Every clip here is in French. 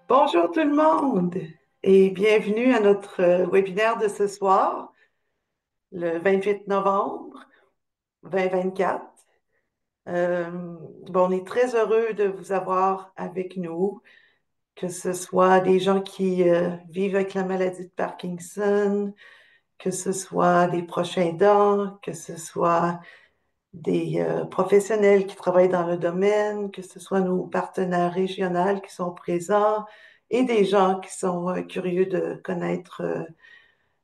Bonjour tout le monde et bienvenue à notre webinaire de ce soir, le 28 novembre 2024. Euh, on est très heureux de vous avoir avec nous, que ce soit des gens qui vivent avec la maladie de Parkinson, que ce soit des proches aidants, que ce soit des professionnels qui travaillent dans le domaine, que ce soit nos partenaires régionaux qui sont présents et des gens qui sont curieux de connaître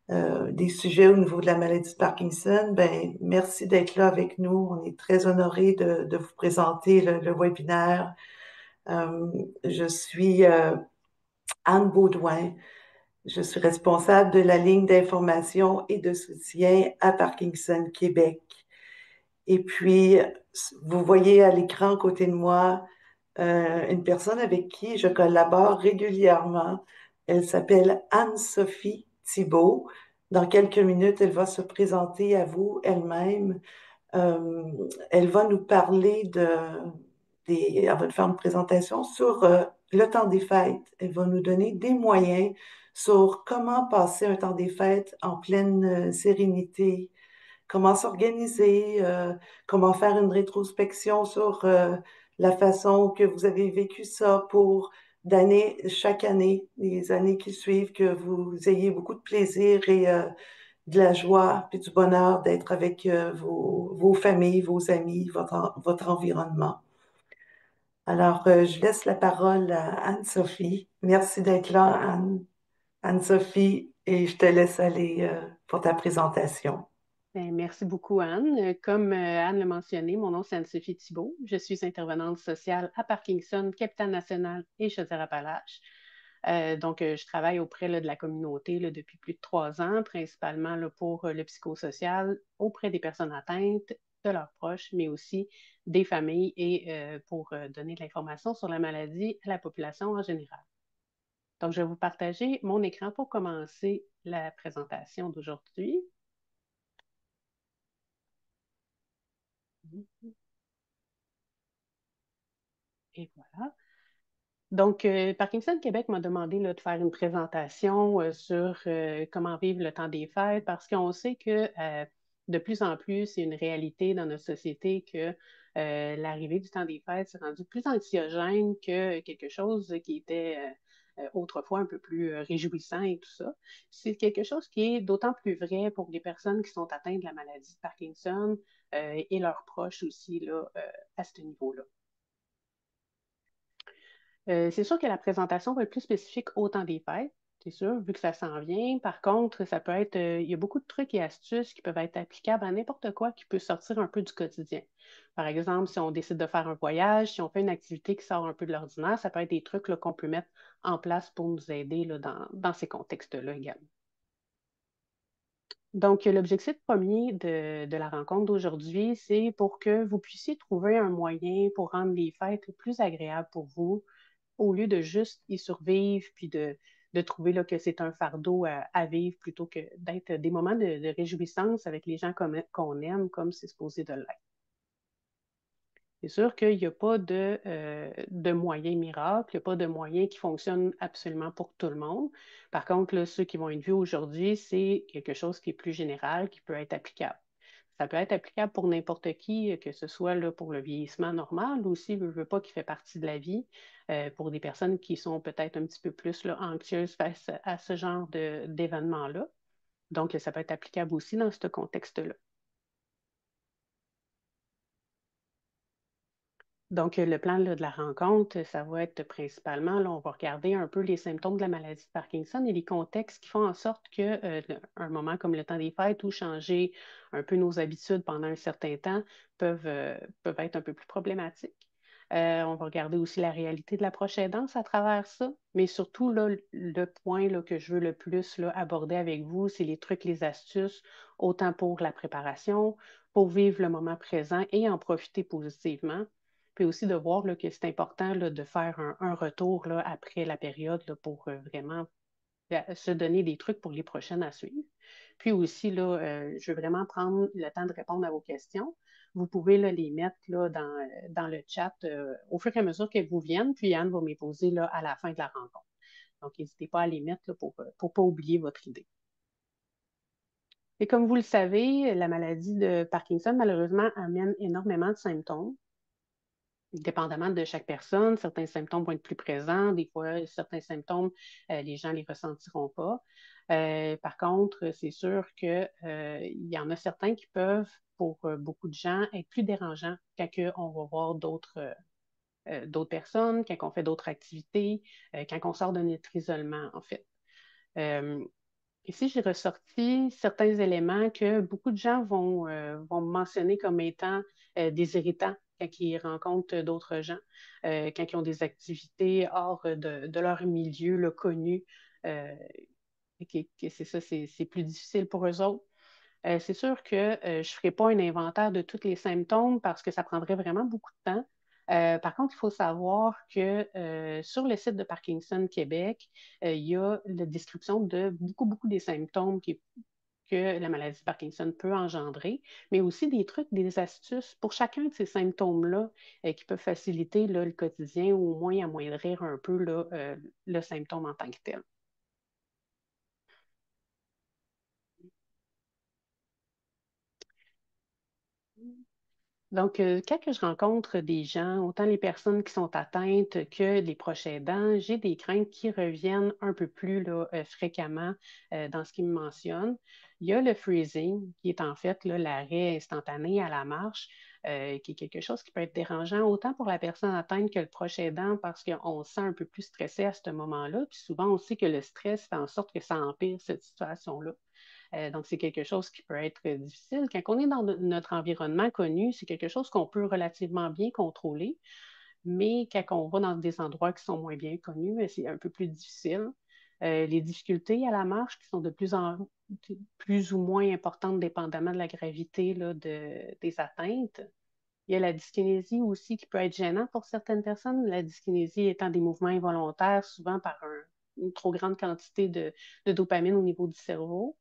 des sujets au niveau de la maladie de Parkinson. Ben, merci d'être là avec nous. On est très honorés de vous présenter le webinaire. Euh, je suis Anne Baudouin. Je suis responsable de la ligne d'information et de soutien à Parkinson Québec. Et puis, vous voyez à l'écran à côté de moi une personne avec qui je collabore régulièrement. Elle s'appelle Anne-Sophie Thibault. Dans quelques minutes, elle va se présenter à vous elle-même. Euh, Elle va nous parler elle va nous faire une présentation sur le temps des fêtes. Elle va nous donner des moyens sur comment passer un temps des fêtes en pleine sérénité, comment s'organiser, comment faire une rétrospection sur la façon que vous avez vécu ça pour chaque année, les années qui suivent, que vous ayez beaucoup de plaisir et de la joie puis du bonheur d'être avec vos familles, vos amis, votre environnement. Alors, je laisse la parole à Anne-Sophie. Merci d'être là, Anne-Sophie, et je te laisse aller pour ta présentation. Ben, merci beaucoup, Anne. Comme Anne l'a mentionné, mon nom c'est Anne-Sophie Thibault. Je suis intervenante sociale à Parkinson, Capitale Nationale et Chaudière-Appalaches. Je travaille auprès là, de la communauté là, depuis plus de 3 ans, principalement là, pour le psychosocial auprès des personnes atteintes, de leurs proches, mais aussi des familles et pour donner de l'information sur la maladie à la population en général. Donc, je vais vous partager mon écran pour commencer la présentation d'aujourd'hui. Et voilà. Donc, Parkinson Québec m'a demandé là, de faire une présentation sur comment vivre le temps des fêtes parce qu'on sait que de plus en plus, c'est une réalité dans notre société que l'arrivée du temps des fêtes s'est rendu plus anxiogène que quelque chose qui était autrefois un peu plus réjouissant et tout ça. C'est quelque chose qui est d'autant plus vrai pour les personnes qui sont atteintes de la maladie de Parkinson et leurs proches aussi là, à ce niveau-là. C'est sûr que la présentation va être plus spécifique au temps des fêtes, c'est sûr, vu que ça s'en vient. Par contre, ça peut être, il y a beaucoup de trucs et astuces qui peuvent être applicables à n'importe quoi qui peut sortir un peu du quotidien. Par exemple, si on décide de faire un voyage, si on fait une activité qui sort un peu de l'ordinaire, ça peut être des trucs là, qu'on peut mettre en place pour nous aider là, dans ces contextes-là également. Donc, l'objectif premier de la rencontre d'aujourd'hui, c'est pour que vous puissiez trouver un moyen pour rendre les fêtes plus agréables pour vous, au lieu de juste y survivre puis de trouver là, que c'est un fardeau à vivre plutôt que d'être des moments de réjouissance avec les gens qu'on aime comme c'est supposé de l'être. C'est sûr qu'il n'y a pas de moyens miracles, il n'y a pas de moyens qui fonctionnent absolument pour tout le monde. Par contre, là, ceux qui vont être vus aujourd'hui, c'est quelque chose qui est plus général, qui peut être applicable. Ça peut être applicable pour n'importe qui, que ce soit là, pour le vieillissement normal ou si veut pas, qui fait partie de la vie, pour des personnes qui sont peut-être un petit peu plus là, anxieuses face à ce genre d'événements-là. Donc, ça peut être applicable aussi dans ce contexte-là. Donc, le plan là, de la rencontre, ça va être principalement, là, on va regarder un peu les symptômes de la maladie de Parkinson et les contextes qui font en sorte que un moment comme le temps des fêtes ou changer un peu nos habitudes pendant un certain temps peuvent être un peu plus problématiques. On va regarder aussi la réalité de la proche aidance à travers ça, mais surtout, là, le point là, que je veux le plus là, aborder avec vous, c'est les trucs, les astuces, autant pour la préparation, pour vivre le moment présent et en profiter positivement puis aussi de voir là, que c'est important là, de faire un retour là, après la période là, pour vraiment se donner des trucs pour les prochaines à suivre. Puis aussi, là, je veux vraiment prendre le temps de répondre à vos questions. Vous pouvez là, les mettre là, dans le chat au fur et à mesure qu'elles vous viennent, puis Anne va me les poser là, à la fin de la rencontre. Donc, n'hésitez pas à les mettre là, pour ne pas oublier votre idée. Et comme vous le savez, la maladie de Parkinson, malheureusement, amène énormément de symptômes. Dépendamment de chaque personne, certains symptômes vont être plus présents, des fois, certains symptômes, les gens ne les ressentiront pas. Par contre, c'est sûr qu'il y en a certains qui peuvent, pour beaucoup de gens, être plus dérangeants quand on va voir d'autres personnes, quand on fait d'autres activités, quand on sort de notre isolement, en fait. Euh, Ici, j'ai ressorti certains éléments que beaucoup de gens vont mentionner comme étant des irritants quand ils rencontrent d'autres gens, quand ils ont des activités hors de leur milieu là, connu. euh, c'est ça, c'est plus difficile pour eux autres. C'est sûr que je ne ferai pas un inventaire de tous les symptômes parce que ça prendrait vraiment beaucoup de temps. Par contre, il faut savoir que sur le site de Parkinson Québec, il y a la description de beaucoup des symptômes que la maladie de Parkinson peut engendrer, mais aussi des trucs, des astuces pour chacun de ces symptômes-là qui peuvent faciliter là, le quotidien ou au moins amoindrir un peu là, le symptôme en tant que tel. Donc, quand que je rencontre des gens, autant les personnes qui sont atteintes que les proches aidants, j'ai des craintes qui reviennent un peu plus là, fréquemment dans ce qu'ils me mentionnent. Il y a le freezing, qui est en fait là, l'arrêt instantané à la marche, qui est quelque chose qui peut être dérangeant autant pour la personne atteinte que le proche aidant parce qu'on se sent un peu plus stressé à ce moment-là. Puis souvent, on sait que le stress fait en sorte que ça empire cette situation-là. Donc, c'est quelque chose qui peut être difficile. Quand on est dans notre environnement connu, c'est quelque chose qu'on peut relativement bien contrôler, mais quand on va dans des endroits qui sont moins bien connus, c'est un peu plus difficile. Les difficultés à la marche qui sont plus ou moins importantes dépendamment de la gravité là, des atteintes. Il y a la dyskinésie aussi qui peut être gênante pour certaines personnes. La dyskinésie étant des mouvements involontaires, souvent par une trop grande quantité de dopamine au niveau du cerveau.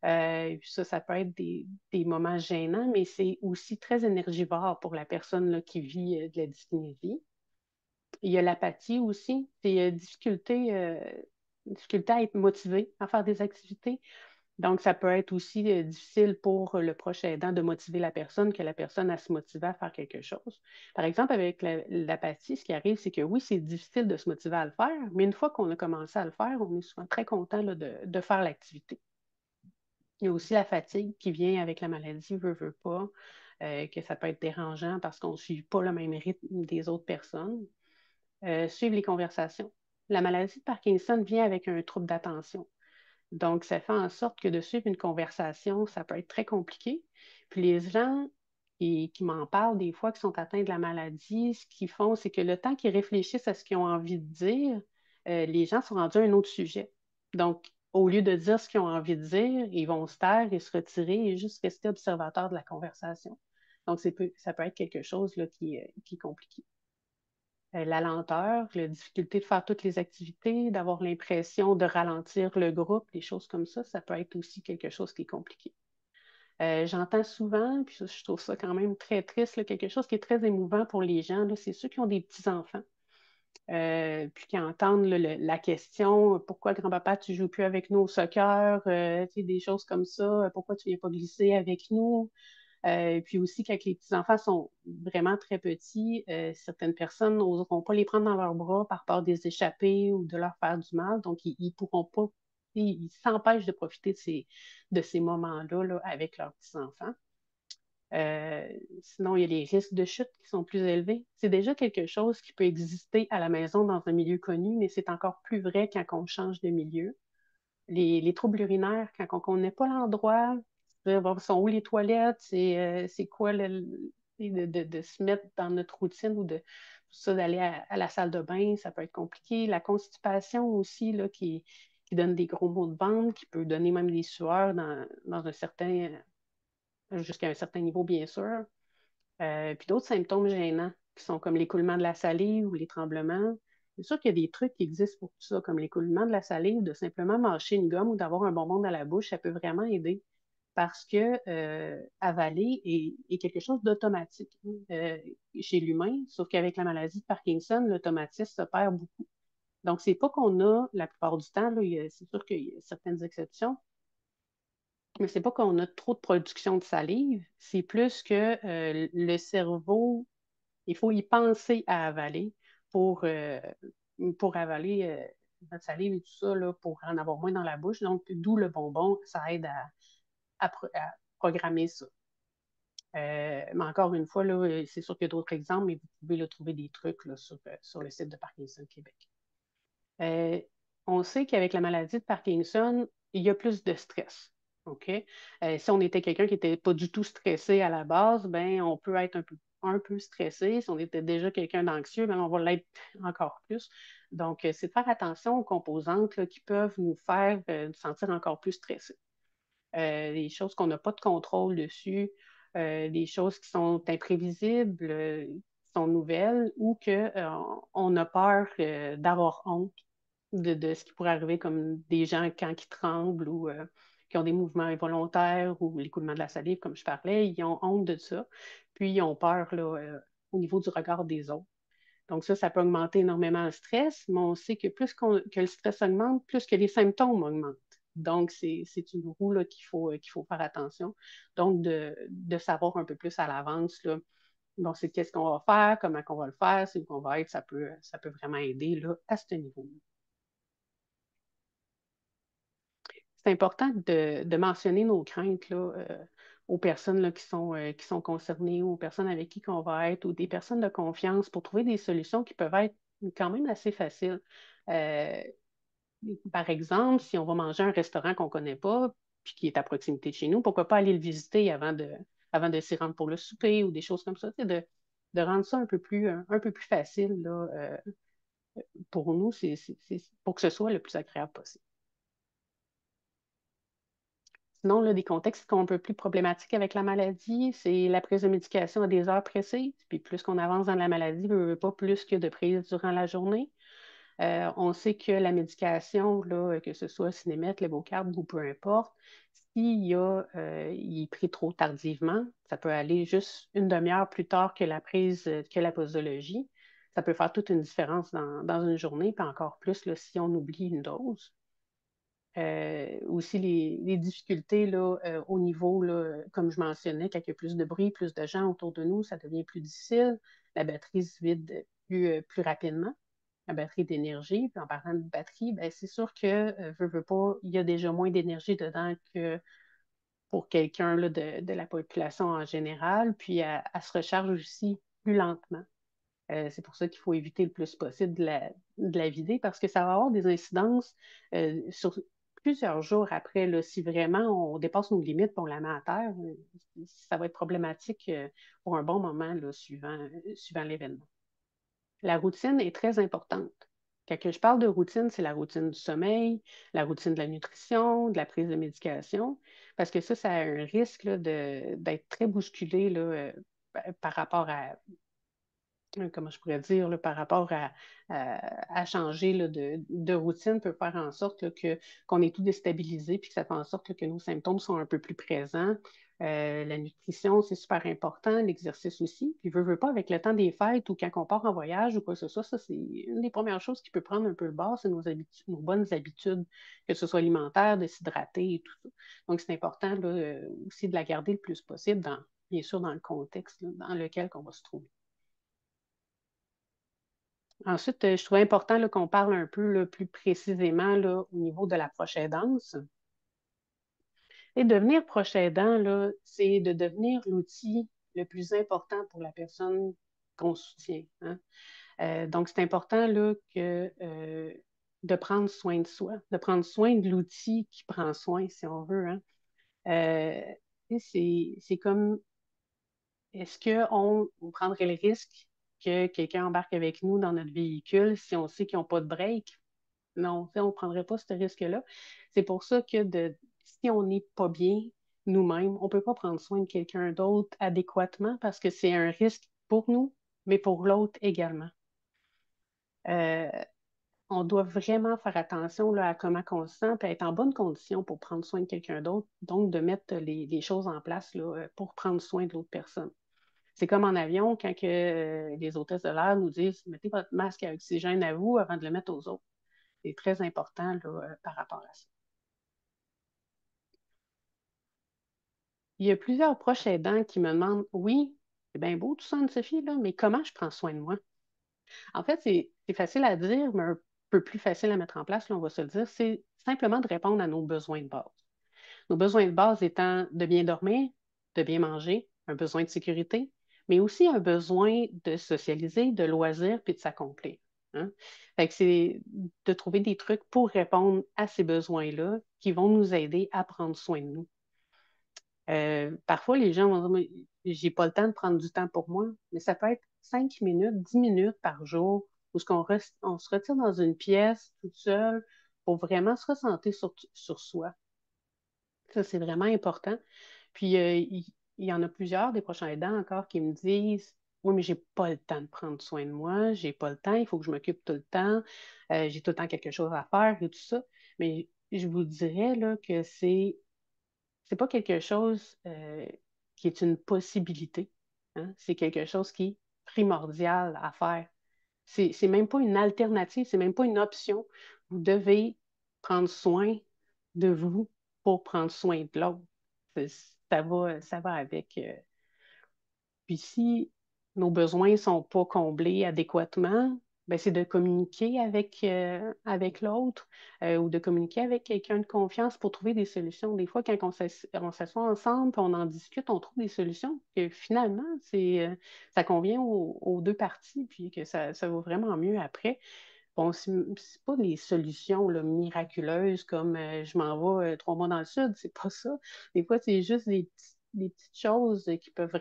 Ça peut être des moments gênants, mais c'est aussi très énergivore pour la personne là, qui vit de la dyskinésie. Il y a l'apathie aussi, c'est difficulté à être motivé à faire des activités. Donc, ça peut être aussi difficile pour le proche aidant de motiver la personne, que la personne a se motiver à faire quelque chose. Par exemple, avec l'apathie, ce qui arrive, c'est que oui, c'est difficile de se motiver à le faire, mais une fois qu'on a commencé à le faire, on est souvent très content là, de faire l'activité. Il y a aussi la fatigue qui vient avec la maladie, veut pas, que ça peut être dérangeant parce qu'on ne suit pas le même rythme des autres personnes. Suivre les conversations. La maladie de Parkinson vient avec un trouble d'attention. Donc, ça fait en sorte que de suivre une conversation, ça peut être très compliqué. Puis les gens qui m'en parlent des fois, qui sont atteints de la maladie, ce qu'ils font, c'est que le temps qu'ils réfléchissent à ce qu'ils ont envie de dire, les gens sont rendus à un autre sujet. Donc, au lieu de dire ce qu'ils ont envie de dire, ils vont se taire et se retirer et juste rester observateurs de la conversation. Donc, ça peut être quelque chose là, qui est compliqué. La lenteur, la difficulté de faire toutes les activités, d'avoir l'impression de ralentir le groupe, des choses comme ça peut être aussi quelque chose qui est compliqué. J'entends souvent, puis je trouve ça quand même très triste, là, quelque chose qui est très émouvant pour les gens, là, c'est ceux qui ont des petits-enfants, puis qui entendent là, la question pourquoi grand-papa, tu joues plus avec nous au soccer, tu sais, des choses comme ça, pourquoi tu viens pas glisser avec nous? Puis aussi, quand les petits-enfants sont vraiment très petits, certaines personnes n'oseront pas les prendre dans leurs bras par peur des échapper ou de leur faire du mal. Donc, ils pourront pas, ils s'empêchent de profiter de ces moments-là là, avec leurs petits-enfants. Sinon, il y a les risques de chute qui sont plus élevés. C'est déjà quelque chose qui peut exister à la maison dans un milieu connu, mais c'est encore plus vrai quand on change de milieu. Les troubles urinaires, quand on ne connaît pas l'endroit, sont où les toilettes, c'est quoi de se mettre dans notre routine ou de ça, d'aller à la salle de bain, ça peut être compliqué. La constipation aussi, là, qui donne des gros maux de ventre, qui peut donner même des sueurs dans jusqu'à un certain niveau, bien sûr. Puis d'autres symptômes gênants qui sont comme l'écoulement de la salive ou les tremblements. C'est sûr qu'il y a des trucs qui existent pour tout ça, comme l'écoulement de la salive, de simplement mâcher une gomme ou d'avoir un bonbon dans la bouche, ça peut vraiment aider parce que avaler est quelque chose d'automatique chez l'humain, sauf qu'avec la maladie de Parkinson, l'automatisme se perd beaucoup. Donc, c'est pas qu'on a, la plupart du temps, là, c'est sûr qu'il y a certaines exceptions, mais c'est pas qu'on a trop de production de salive, c'est plus que le cerveau, il faut y penser à avaler pour, euh, pour avaler notre salive et tout ça, là, pour en avoir moins dans la bouche. Donc, d'où le bonbon, ça aide à programmer ça. Mais encore une fois, là, c'est sûr qu'il y a d'autres exemples, mais vous pouvez là, trouver des trucs là, sur le site de Parkinson Québec. Euh, on sait qu'avec la maladie de Parkinson, il y a plus de stress. OK? Si on était quelqu'un qui n'était pas du tout stressé à la base, ben, on peut être un peu stressé. Si on était déjà quelqu'un d'anxieux, ben, on va l'être encore plus. Donc, c'est de faire attention aux composantes là, qui peuvent nous faire nous sentir encore plus stressés. Des choses qu'on n'a pas de contrôle dessus, des choses qui sont imprévisibles, qui sont nouvelles, ou qu'on a peur d'avoir honte de ce qui pourrait arriver, comme des gens quand ils tremblent ou qui ont des mouvements involontaires ou l'écoulement de la salive, comme je parlais, ils ont honte de ça. Puis ils ont peur là, au niveau du regard des autres. Donc ça peut augmenter énormément le stress, mais on sait que que le stress augmente, plus que les symptômes augmentent. Donc, c'est une roue là, qu'il faut faire attention. Donc, de savoir un peu plus à l'avance, là, bon, c'est qu'est-ce qu'on va faire, comment on va le faire, c'est où qu'on va être, ça peut vraiment aider là, à ce niveau. C'est important de mentionner nos craintes là, aux personnes là, qui sont concernées, aux personnes avec qui on va être, ou des personnes de confiance pour trouver des solutions qui peuvent être quand même assez faciles. Euh, Par exemple, si on va manger à un restaurant qu'on ne connaît pas, puis qui est à proximité de chez nous, pourquoi pas aller le visiter avant de s'y rendre pour le souper ou des choses comme ça, de rendre ça un peu plus facile là, pour nous, pour que ce soit le plus agréable possible. Sinon, là, des contextes qui sont un peu plus problématiques avec la maladie, c'est la prise de médication à des heures précises. Puis plus qu'on avance dans la maladie, pas plus que de prise durant la journée. On sait que la médication, là, que ce soit Cinémètre, Levocarb ou peu importe, il est pris trop tardivement, ça peut aller juste une demi-heure plus tard que la prise, que la posologie. Ça peut faire toute une différence dans une journée, puis encore plus là, si on oublie une dose. Aussi, les difficultés là, au niveau, là, comme je mentionnais, quand il y a plus de bruit, plus de gens autour de nous, ça devient plus difficile. La batterie se vide plus rapidement, la batterie d'énergie. Puis en parlant de batterie, ben, c'est sûr que, veut pas, il y a déjà moins d'énergie dedans que pour quelqu'un là, de la population en général. Puis elle se recharge aussi plus lentement. C'est pour ça qu'il faut éviter le plus possible de la vider parce que ça va avoir des incidences sur plusieurs jours après. Là, si vraiment on dépasse nos limites et on la met à terre, ça va être problématique pour un bon moment là, suivant l'événement. La routine est très importante. Quand je parle de routine, c'est la routine du sommeil, la routine de la nutrition, de la prise de médication, parce que ça a un risque là, d'être très bousculé là, par rapport à comment je pourrais dire, là, par rapport à changer là, de routine peut faire en sorte là, qu'on est tout déstabilisé puis que ça fait en sorte là, que nos symptômes sont un peu plus présents. La nutrition, c'est super important, l'exercice aussi. Puis, veut pas, avec le temps des fêtes ou quand on part en voyage ou quoi que ce soit, ça, c'est une des premières choses qui peut prendre un peu le bord, c'est nos bonnes habitudes, que ce soit alimentaire, de s'hydrater et tout ça. Donc, c'est important là, aussi de la garder le plus possible, bien sûr, dans le contexte là, dans lequel on va se trouver. Ensuite, je trouvais important là, qu'on parle un peu là, plus précisément là, au niveau de la proche aidance. Et devenir proche aidant, là, c'est de devenir l'outil le plus important pour la personne qu'on soutient. Hein. Donc, c'est important là, de prendre soin de soi, de prendre soin de l'outil qui prend soin, si on veut. Hein. Euh, c'est comme, est-ce qu'on prendrait le risque que quelqu'un embarque avec nous dans notre véhicule si on sait qu'ils n'ont pas de break? Non, on ne prendrait pas ce risque-là. C'est pour ça que si on n'est pas bien nous-mêmes, on ne peut pas prendre soin de quelqu'un d'autre adéquatement parce que c'est un risque pour nous, mais pour l'autre également. Euh, on doit vraiment faire attention là, à comment on se sent et être en bonne condition pour prendre soin de quelqu'un d'autre, donc de mettre les choses en place là, pour prendre soin de l'autre personne. C'est comme en avion, quand les hôtesses de l'air nous disent mettez votre masque à oxygène à vous avant de le mettre aux autres. C'est très important là, par rapport à ça. Il y a plusieurs proches aidants qui me demandent, oui, c'est bien beau tout ça, Anne-Sophie, là, mais comment je prends soin de moi? En fait, c'est facile à dire, mais un peu plus facile à mettre en place, là, on va se le dire, c'est simplement de répondre à nos besoins de base. Nos besoins de base étant de bien dormir, de bien manger, un besoin de sécurité, mais aussi un besoin de socialiser, de loisirs, puis de s'accomplir. Hein? Fait que c'est de trouver des trucs pour répondre à ces besoins-là qui vont nous aider à prendre soin de nous. Parfois, les gens vont dire, mais j'ai pas le temps de prendre du temps pour moi, mais ça peut être 5 minutes, 10 minutes par jour, où on se retire dans une pièce toute seule pour vraiment se recentrer sur soi. Ça, c'est vraiment important. Puis, il y en a plusieurs, des prochains aidants encore, qui me disent, oui, mais j'ai pas le temps de prendre soin de moi, j'ai pas le temps, il faut que je m'occupe tout le temps, j'ai tout le temps quelque chose à faire et tout ça. Mais je vous dirais là, que c'est pas quelque chose qui est une possibilité, hein. C'est quelque chose qui est primordial à faire. C'est même pas une alternative, c'est même pas une option. Vous devez prendre soin de vous pour prendre soin de l'autre. Ça va avec. Puis si nos besoins ne sont pas comblés adéquatement, ben c'est de communiquer avec l'autre ou de communiquer avec quelqu'un de confiance pour trouver des solutions. Des fois, quand on s'assoit ensemble, puis on en discute, on trouve des solutions que finalement, ça convient aux deux parties, puis que ça va vraiment mieux après. Bon, c'est pas des solutions là, miraculeuses comme je m'en vais 3 mois dans le sud, c'est pas ça. Des fois, c'est juste des petites choses qui peuvent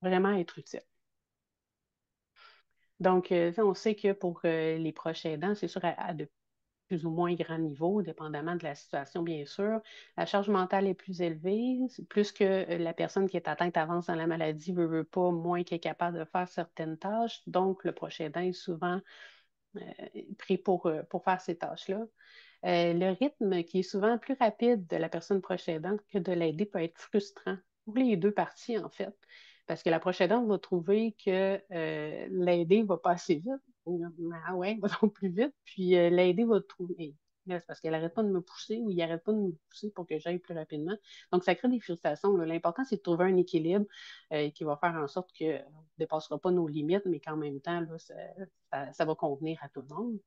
vraiment être utiles. Donc, on sait que pour les proches aidants, c'est sûr, à de plus ou moins grand niveau, dépendamment de la situation, bien sûr. La charge mentale est plus élevée. Plus que la personne qui est atteinte avance dans la maladie, veut pas, moins qu'elle est capable de faire certaines tâches. Donc, le proche aidant est souvent euh, pris pour faire ces tâches-là. Le rythme qui est souvent plus rapide de la personne proche aidante que de l'aider peut être frustrant pour les deux parties, en fait. Parce que la proche aidante va trouver que l'aider va pas assez vite. Ah ouais, va donc plus vite. Puis l'aider va trouver. Hey, là, c'est parce qu'elle n'arrête pas de me pousser ou il n'arrête pas de me pousser pour que j'aille plus rapidement. Donc, ça crée des frustrations. Là. L'important, c'est de trouver un équilibre qui va faire en sorte qu'on ne dépassera pas nos limites, mais qu'en même temps, là, ça va convenir à tout le monde.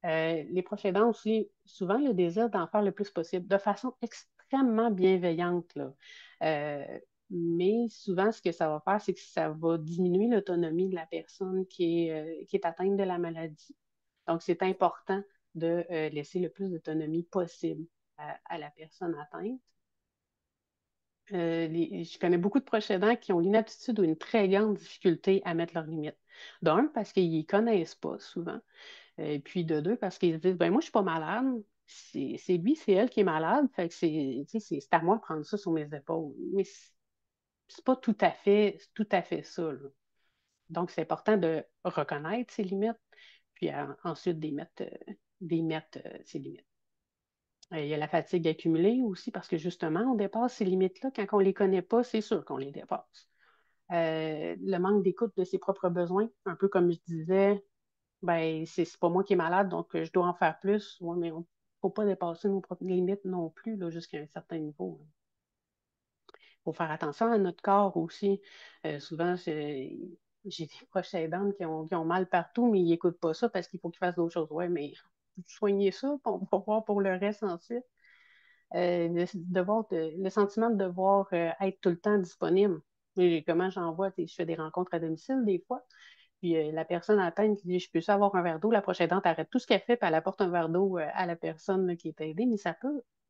Les proches aidants aussi, souvent, le désir d'en faire le plus possible, de façon extrêmement bienveillante, là. Mais souvent, ce que ça va faire, c'est que ça va diminuer l'autonomie de la personne qui est atteinte de la maladie. Donc, c'est important de laisser le plus d'autonomie possible à la personne atteinte. Je connais beaucoup de proches aidants qui ont l'inaptitude ou une très grande difficulté à mettre leurs limites. D'un, parce qu'ils ne connaissent pas souvent. Et puis de deux, parce qu'ils se disent, ben moi, je suis pas malade. C'est lui, c'est elle qui est malade. Fait que c'est à moi de prendre ça sur mes épaules. Mais c'est pas tout à fait ça, là. Donc, c'est important de reconnaître ses limites, puis ensuite d'émettre ses limites. Il y a la fatigue accumulée aussi, parce que justement, on dépasse ces limites-là. Quand on ne les connaît pas, c'est sûr qu'on les dépasse. Le manque d'écoute de ses propres besoins, un peu comme je disais, ben, c'est pas moi qui est malade, donc je dois en faire plus. Ouais, mais il ne faut pas dépasser nos propres limites non plus, là, jusqu'à un certain niveau. Il faut faire attention à notre corps aussi. Souvent, j'ai des proches aidantes qui ont mal partout, mais ils n'écoutent pas ça parce qu'il faut qu'ils fassent d'autres choses. Ouais, mais soignez ça, puis on va voir pour le reste ensuite. Le sentiment de devoir être tout le temps disponible. Et comment j'en vois, je fais des rencontres à domicile des fois. Puis la personne atteinte qui dit je peux avoir un verre d'eau, la prochaine aidante arrête tout ce qu'elle fait, puis elle apporte un verre d'eau à la personne là, qui est aidée. Mais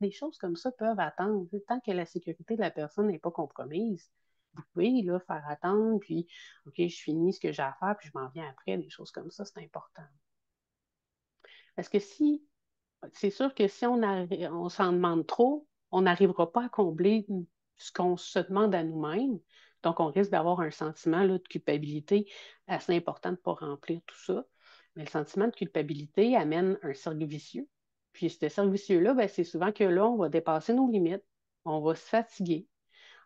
des choses comme ça peuvent attendre. Tant que la sécurité de la personne n'est pas compromise, vous pouvez là, faire attendre, puis OK, je finis ce que j'ai à faire, puis je m'en viens après, des choses comme ça, c'est important. Parce que c'est sûr que si on s'en demande trop, on n'arrivera pas à combler ce qu'on se demande à nous-mêmes. Donc, on risque d'avoir un sentiment là, de culpabilité assez important de ne pas remplir tout ça. Mais le sentiment de culpabilité amène un cercle vicieux. Puis, ce cercle vicieux-là, ben, c'est souvent que là, on va dépasser nos limites, on va se fatiguer,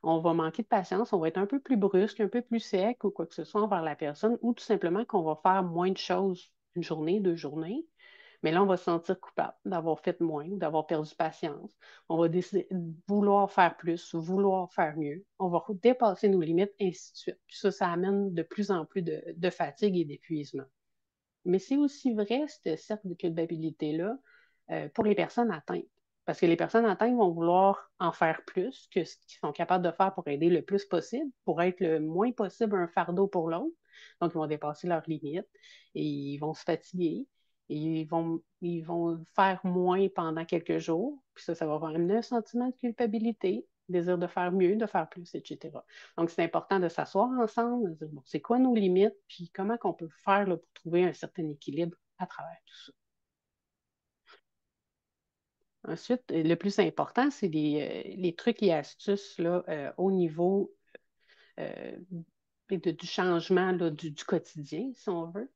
on va manquer de patience, on va être un peu plus brusque, un peu plus sec ou quoi que ce soit envers la personne, ou tout simplement qu'on va faire moins de choses une journée, 2 journées, Mais là, on va se sentir coupable d'avoir fait moins, d'avoir perdu patience. On va décider de vouloir faire plus, vouloir faire mieux. On va dépasser nos limites, ainsi de suite. Puis ça amène de plus en plus de fatigue et d'épuisement. Mais c'est aussi vrai, ce cercle de culpabilité-là, pour les personnes atteintes. Parce que les personnes atteintes vont vouloir en faire plus que ce qu'ils sont capables de faire pour aider le plus possible, pour être le moins possible un fardeau pour l'autre. Donc, ils vont dépasser leurs limites et ils vont se fatiguer et ils vont faire moins pendant quelques jours. Puis ça va avoir amener un sentiment de culpabilité, désir de faire mieux, de faire plus, etc. Donc, c'est important de s'asseoir ensemble, de dire, bon, c'est quoi nos limites, puis comment qu'on peut faire là, pour trouver un certain équilibre à travers tout ça. Ensuite, le plus important, c'est les trucs et astuces là, au niveau euh, du changement là, du quotidien, si on veut.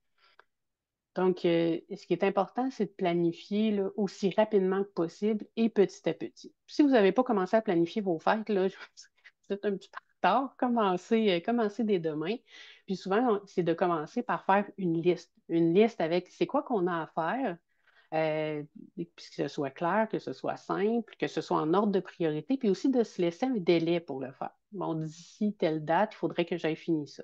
Donc, ce qui est important, c'est de planifier là, aussi rapidement que possible et petit à petit. Si vous n'avez pas commencé à planifier vos fêtes, là, vous êtes un petit peu en retard, commencez dès demain. Puis souvent, c'est de commencer par faire une liste avec c'est quoi qu'on a à faire, puis que ce soit clair, que ce soit simple, que ce soit en ordre de priorité, puis aussi de se laisser un délai pour le faire. Bon, d'ici telle date, il faudrait que j'aille fini ça.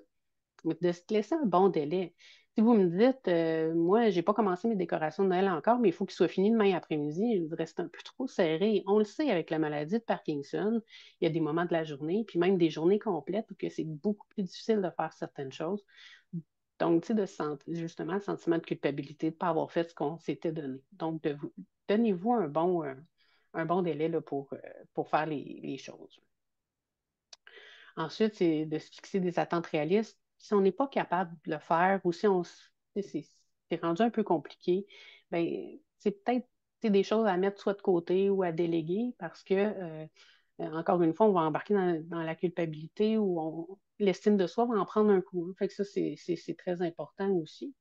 Mais de se laisser un bon délai. Si vous me dites, moi, je n'ai pas commencé mes décorations de Noël encore, mais il faut qu'il soit fini demain après-midi, je voudrais rester un peu trop serré. On le sait avec la maladie de Parkinson, il y a des moments de la journée, puis même des journées complètes où que c'est beaucoup plus difficile de faire certaines choses. Donc, tu sais, justement, le sentiment de culpabilité de ne pas avoir fait ce qu'on s'était donné. Donc, donnez-vous un bon délai là, pour faire les choses. Ensuite, c'est de se fixer des attentes réalistes. Si on n'est pas capable de le faire ou si c'est rendu un peu compliqué, ben, c'est peut-être des choses à mettre soit de côté ou à déléguer parce que, encore une fois, on va embarquer dans la culpabilité ou l'estime de soi va en prendre un coup. Hein. Fait que ça, c'est très important aussi.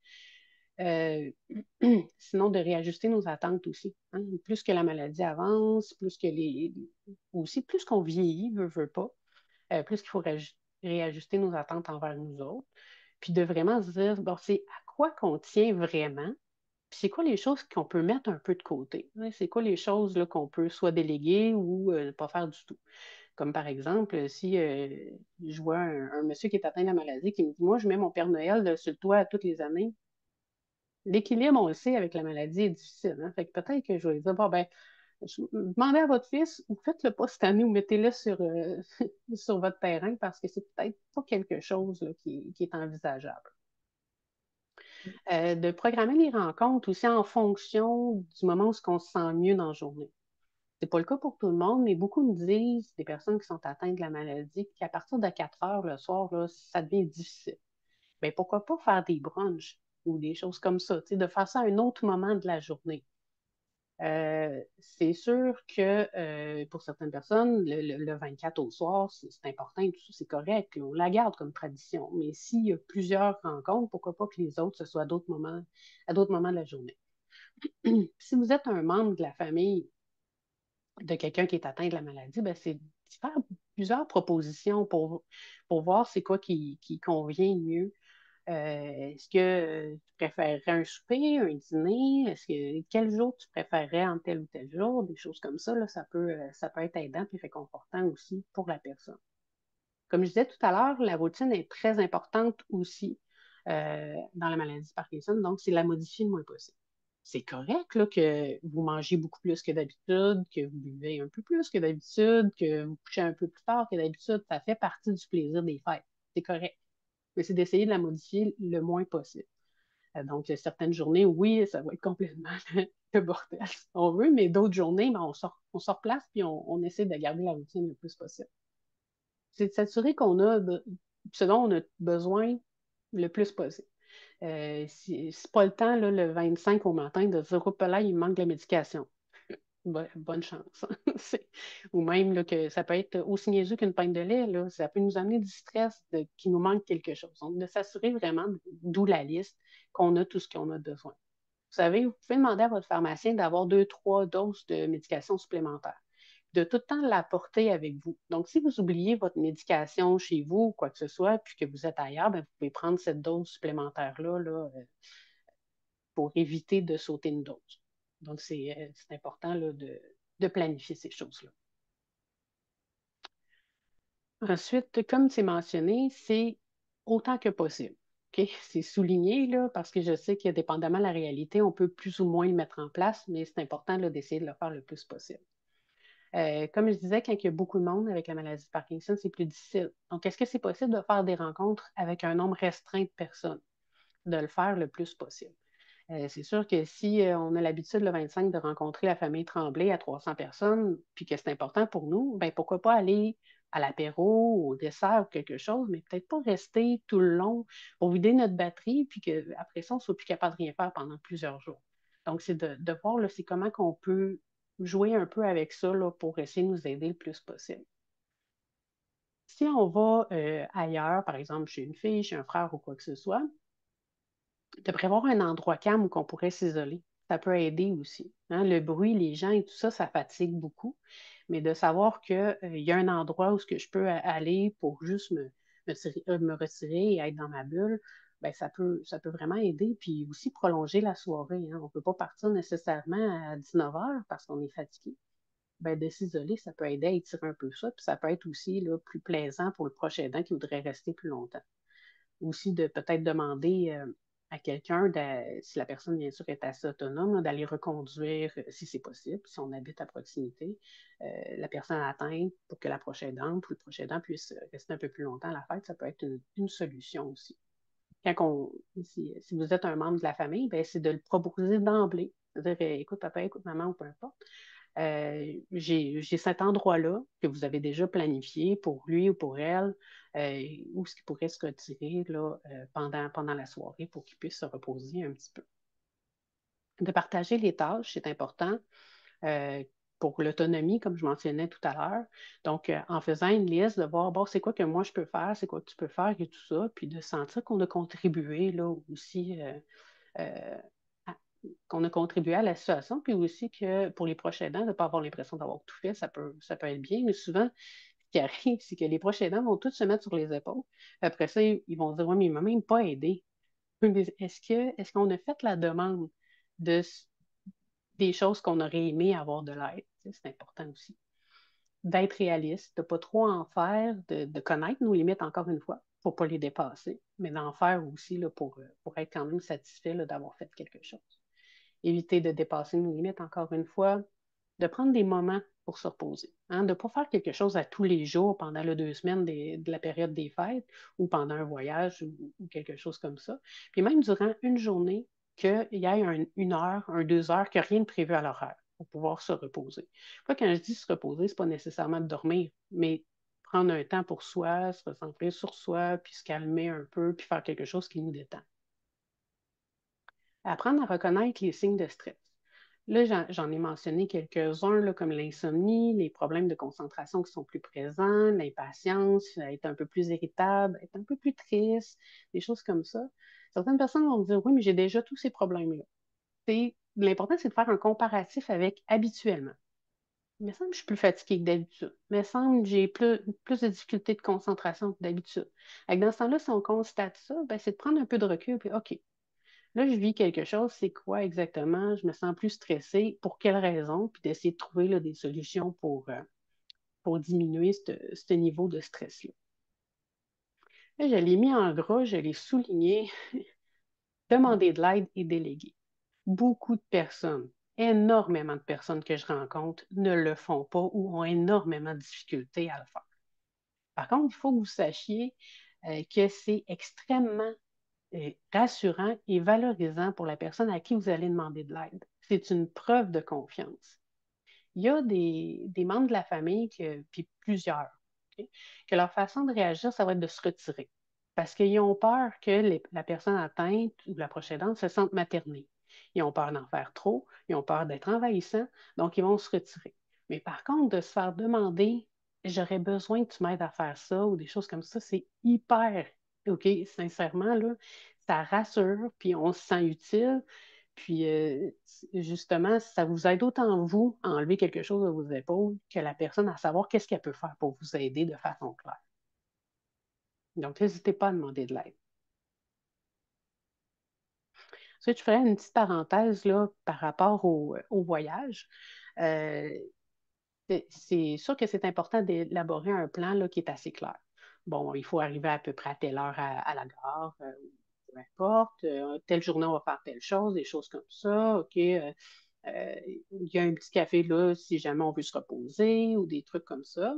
Euh, Sinon, de réajuster nos attentes aussi. Hein. Plus que la maladie avance, aussi plus qu'on vieillit, veut pas plus qu'il faut réajuster nos attentes envers nous autres, puis de vraiment se dire, bon, c'est à quoi qu'on tient vraiment, puis c'est quoi les choses qu'on peut mettre un peu de côté. Hein? C'est quoi les choses là, qu'on peut soit déléguer ou ne pas faire du tout. Comme par exemple, si je vois un monsieur qui est atteint de la maladie qui me dit, moi, je mets mon Père Noël là, sur le toit toutes les années. L'équilibre, on le sait, avec la maladie est difficile. Hein? Fait que peut-être que je vais dire, bon, ben, demandez à votre fils ou faites-le pas cette année ou mettez-le sur votre terrain parce que c'est peut-être pas quelque chose là, qui est envisageable. De programmer les rencontres aussi en fonction du moment où on se sent mieux dans la journée. C'est pas le cas pour tout le monde, mais beaucoup me disent, des personnes qui sont atteintes de la maladie, qu'à partir de 4 heures le soir, là, ça devient difficile. Bien, pourquoi pas faire des brunchs ou des choses comme ça, de faire ça à un autre moment de la journée. C'est sûr que pour certaines personnes, le 24 au soir, c'est important et tout ça, c'est correct. On la garde comme tradition. Mais s'il y a plusieurs rencontres, pourquoi pas que les autres, ce soit à d'autres moments de la journée. Si vous êtes un membre de la famille de quelqu'un qui est atteint de la maladie, ben c'est de faire plusieurs propositions pour voir c'est quoi qui convient mieux. Est-ce que tu préférerais un souper, un dîner? Quel jour tu préférerais en tel ou tel jour? Des choses comme ça, là, ça peut être aidant et réconfortant aussi pour la personne. Comme je disais tout à l'heure, la routine est très importante aussi dans la maladie de Parkinson, donc c'est la modifier le moins possible. C'est correct là, que vous mangez beaucoup plus que d'habitude, que vous buvez un peu plus que d'habitude, que vous couchez un peu plus tard que d'habitude. Ça fait partie du plaisir des fêtes. C'est correct. Mais c'est d'essayer de la modifier le moins possible. Donc, certaines journées, oui, ça va être complètement le bordel, si on veut, mais d'autres journées, ben, on se replace puis on essaie de garder la routine le plus possible. C'est de s'assurer qu'on a ce dont on a besoin le plus possible. Si c'est pas le temps, là, le 25 au matin, de dire, oh, là, il me manque de la médication. Bonne chance. Ou même là, que ça peut être aussi niaiseux qu'une pinte de lait. Là. Ça peut nous amener du stress qu'il nous manque quelque chose. Donc, de s'assurer vraiment, d'où la liste, qu'on a tout ce qu'on a besoin. Vous savez, vous pouvez demander à votre pharmacien d'avoir 2, 3 doses de médication supplémentaire. De tout le temps l'apporter avec vous. Donc, si vous oubliez votre médication chez vous ou quoi que ce soit, puis que vous êtes ailleurs, bien, vous pouvez prendre cette dose supplémentaire-là là, pour éviter de sauter une dose. Donc, c'est important là, de planifier ces choses-là. Ensuite, comme c'est mentionné, c'est autant que possible. OK? C'est souligné là, parce que je sais que dépendamment de la réalité, on peut plus ou moins le mettre en place, mais c'est important là, d'essayer de le faire le plus possible. Comme je disais, quand il y a beaucoup de monde avec la maladie de Parkinson, c'est plus difficile. Donc, est-ce que c'est possible de faire des rencontres avec un nombre restreint de personnes? De le faire le plus possible. C'est sûr que si on a l'habitude le 25 de rencontrer la famille Tremblay à 300 personnes, puis que c'est important pour nous, ben pourquoi pas aller à l'apéro, au dessert ou quelque chose, mais peut-être pas rester tout le long pour vider notre batterie, puis qu'après ça, on ne soit plus capable de rien faire pendant plusieurs jours. Donc, c'est de voir là, c'est comment qu'on peut jouer un peu avec ça là, pour essayer de nous aider le plus possible. Si on va ailleurs, par exemple chez une fille, chez un frère ou quoi que ce soit, de prévoir un endroit calme où on pourrait s'isoler. Ça peut aider aussi. Hein. Le bruit, les gens et tout ça, ça fatigue beaucoup. Mais de savoir qu'il y a un endroit où ce que je peux aller pour juste me retirer et être dans ma bulle, ben, ça peut vraiment aider. Puis aussi prolonger la soirée. Hein. On ne peut pas partir nécessairement à 19 heures parce qu'on est fatigué. Ben, de s'isoler, ça peut aider à étirer un peu ça. Puis ça peut être aussi là, plus plaisant pour le prochain aidant qui voudrait rester plus longtemps. Aussi de peut-être demander à quelqu'un, si la personne, bien sûr, est assez autonome, d'aller reconduire, si c'est possible, si on habite à proximité, la personne atteinte pour que la prochaine dent ou le prochain dent puisse rester un peu plus longtemps à la fête. Ça peut être une solution aussi. Si vous êtes un membre de la famille, ben, c'est de le proposer d'emblée. C'est-à-dire, écoute papa, écoute maman, ou peu importe. J'ai cet endroit-là que vous avez déjà planifié pour lui ou pour elle, où ce qu'il pourrait se retirer là, pendant la soirée pour qu'il puisse se reposer un petit peu. De partager les tâches, c'est important euh, pour l'autonomie, comme je mentionnais tout à l'heure. Donc, en faisant une liste, de voir, bon, c'est quoi que moi je peux faire, c'est quoi que tu peux faire et tout ça, puis de sentir qu'on a contribué là aussi. Euh, qu'on a contribué à la situation, puis aussi que pour les prochains aidants, de ne pas avoir l'impression d'avoir tout fait, ça peut être bien, mais souvent, ce qui arrive, c'est que les prochains aidants vont tous se mettre sur les épaules. Après ça, ils vont dire, oui, mais il ne m'a même pas aidé. Mais est-ce qu'on a fait la demande de, des choses qu'on aurait aimé avoir de l'aide? C'est important aussi. D'être réaliste, de ne pas trop en faire, de connaître nos limites encore une fois, pour ne pas les dépasser, mais d'en faire aussi là, pour être quand même satisfait là, d'avoir fait quelque chose. Éviter de dépasser nos limites, encore une fois, de prendre des moments pour se reposer. Hein, de ne pas faire quelque chose à tous les jours pendant les 2 semaines de la période des fêtes ou pendant un voyage ou quelque chose comme ça. Puis même durant une journée, qu'il y ait une heure, 2 heures, qu'il n'y a rien de prévu à l'horaire pour pouvoir se reposer. Là, quand je dis se reposer, ce n'est pas nécessairement de dormir, mais prendre un temps pour soi, se recentrer sur soi, puis se calmer un peu, puis faire quelque chose qui nous détend. Apprendre à reconnaître les signes de stress. Là, j'en ai mentionné quelques-uns, là, comme l'insomnie, les problèmes de concentration qui sont plus présents, l'impatience, être un peu plus irritable, être un peu plus triste, des choses comme ça. Certaines personnes vont me dire, oui, mais j'ai déjà tous ces problèmes-là. L'important, c'est de faire un comparatif avec habituellement. Il me semble que je suis plus fatiguée que d'habitude. Il me semble que j'ai plus de difficultés de concentration que d'habitude. Dans ce temps-là, si on constate ça, ben, c'est de prendre un peu de recul et OK, là, je vis quelque chose, c'est quoi exactement? Je me sens plus stressée. Pour quelle raison? Puis d'essayer de trouver là, des solutions pour diminuer ce niveau de stress-là. Là, je l'ai mis en gras, je l'ai souligné, demander de l'aide et déléguer. Beaucoup de personnes, énormément de personnes que je rencontre ne le font pas ou ont énormément de difficultés à le faire. Par contre, il faut que vous sachiez que c'est extrêmement rassurant et valorisant pour la personne à qui vous allez demander de l'aide. C'est une preuve de confiance. Il y a des membres de la famille, puis plusieurs, ok, que leur façon de réagir, ça va être de se retirer. Parce qu'ils ont peur que la personne atteinte ou la prochaine aidante se sente maternée. Ils ont peur d'en faire trop, ils ont peur d'être envahissants, donc ils vont se retirer. Mais par contre, de se faire demander, j'aurais besoin que tu m'aides à faire ça ou des choses comme ça, c'est hyper, OK, sincèrement, là, ça rassure, puis on se sent utile, puis justement, ça vous aide autant vous à enlever quelque chose de vos épaules que la personne à savoir qu'est-ce qu'elle peut faire pour vous aider de façon claire. Donc, n'hésitez pas à demander de l'aide. Ça, je ferais une petite parenthèse là, par rapport au voyage. Euh, c'est sûr que c'est important d'élaborer un plan là, qui est assez clair. Bon, il faut arriver à peu près à telle heure à la gare, peu importe. Telle journée, on va faire telle chose, des choses comme ça. OK. Il y a un petit café là si jamais on veut se reposer ou des trucs comme ça.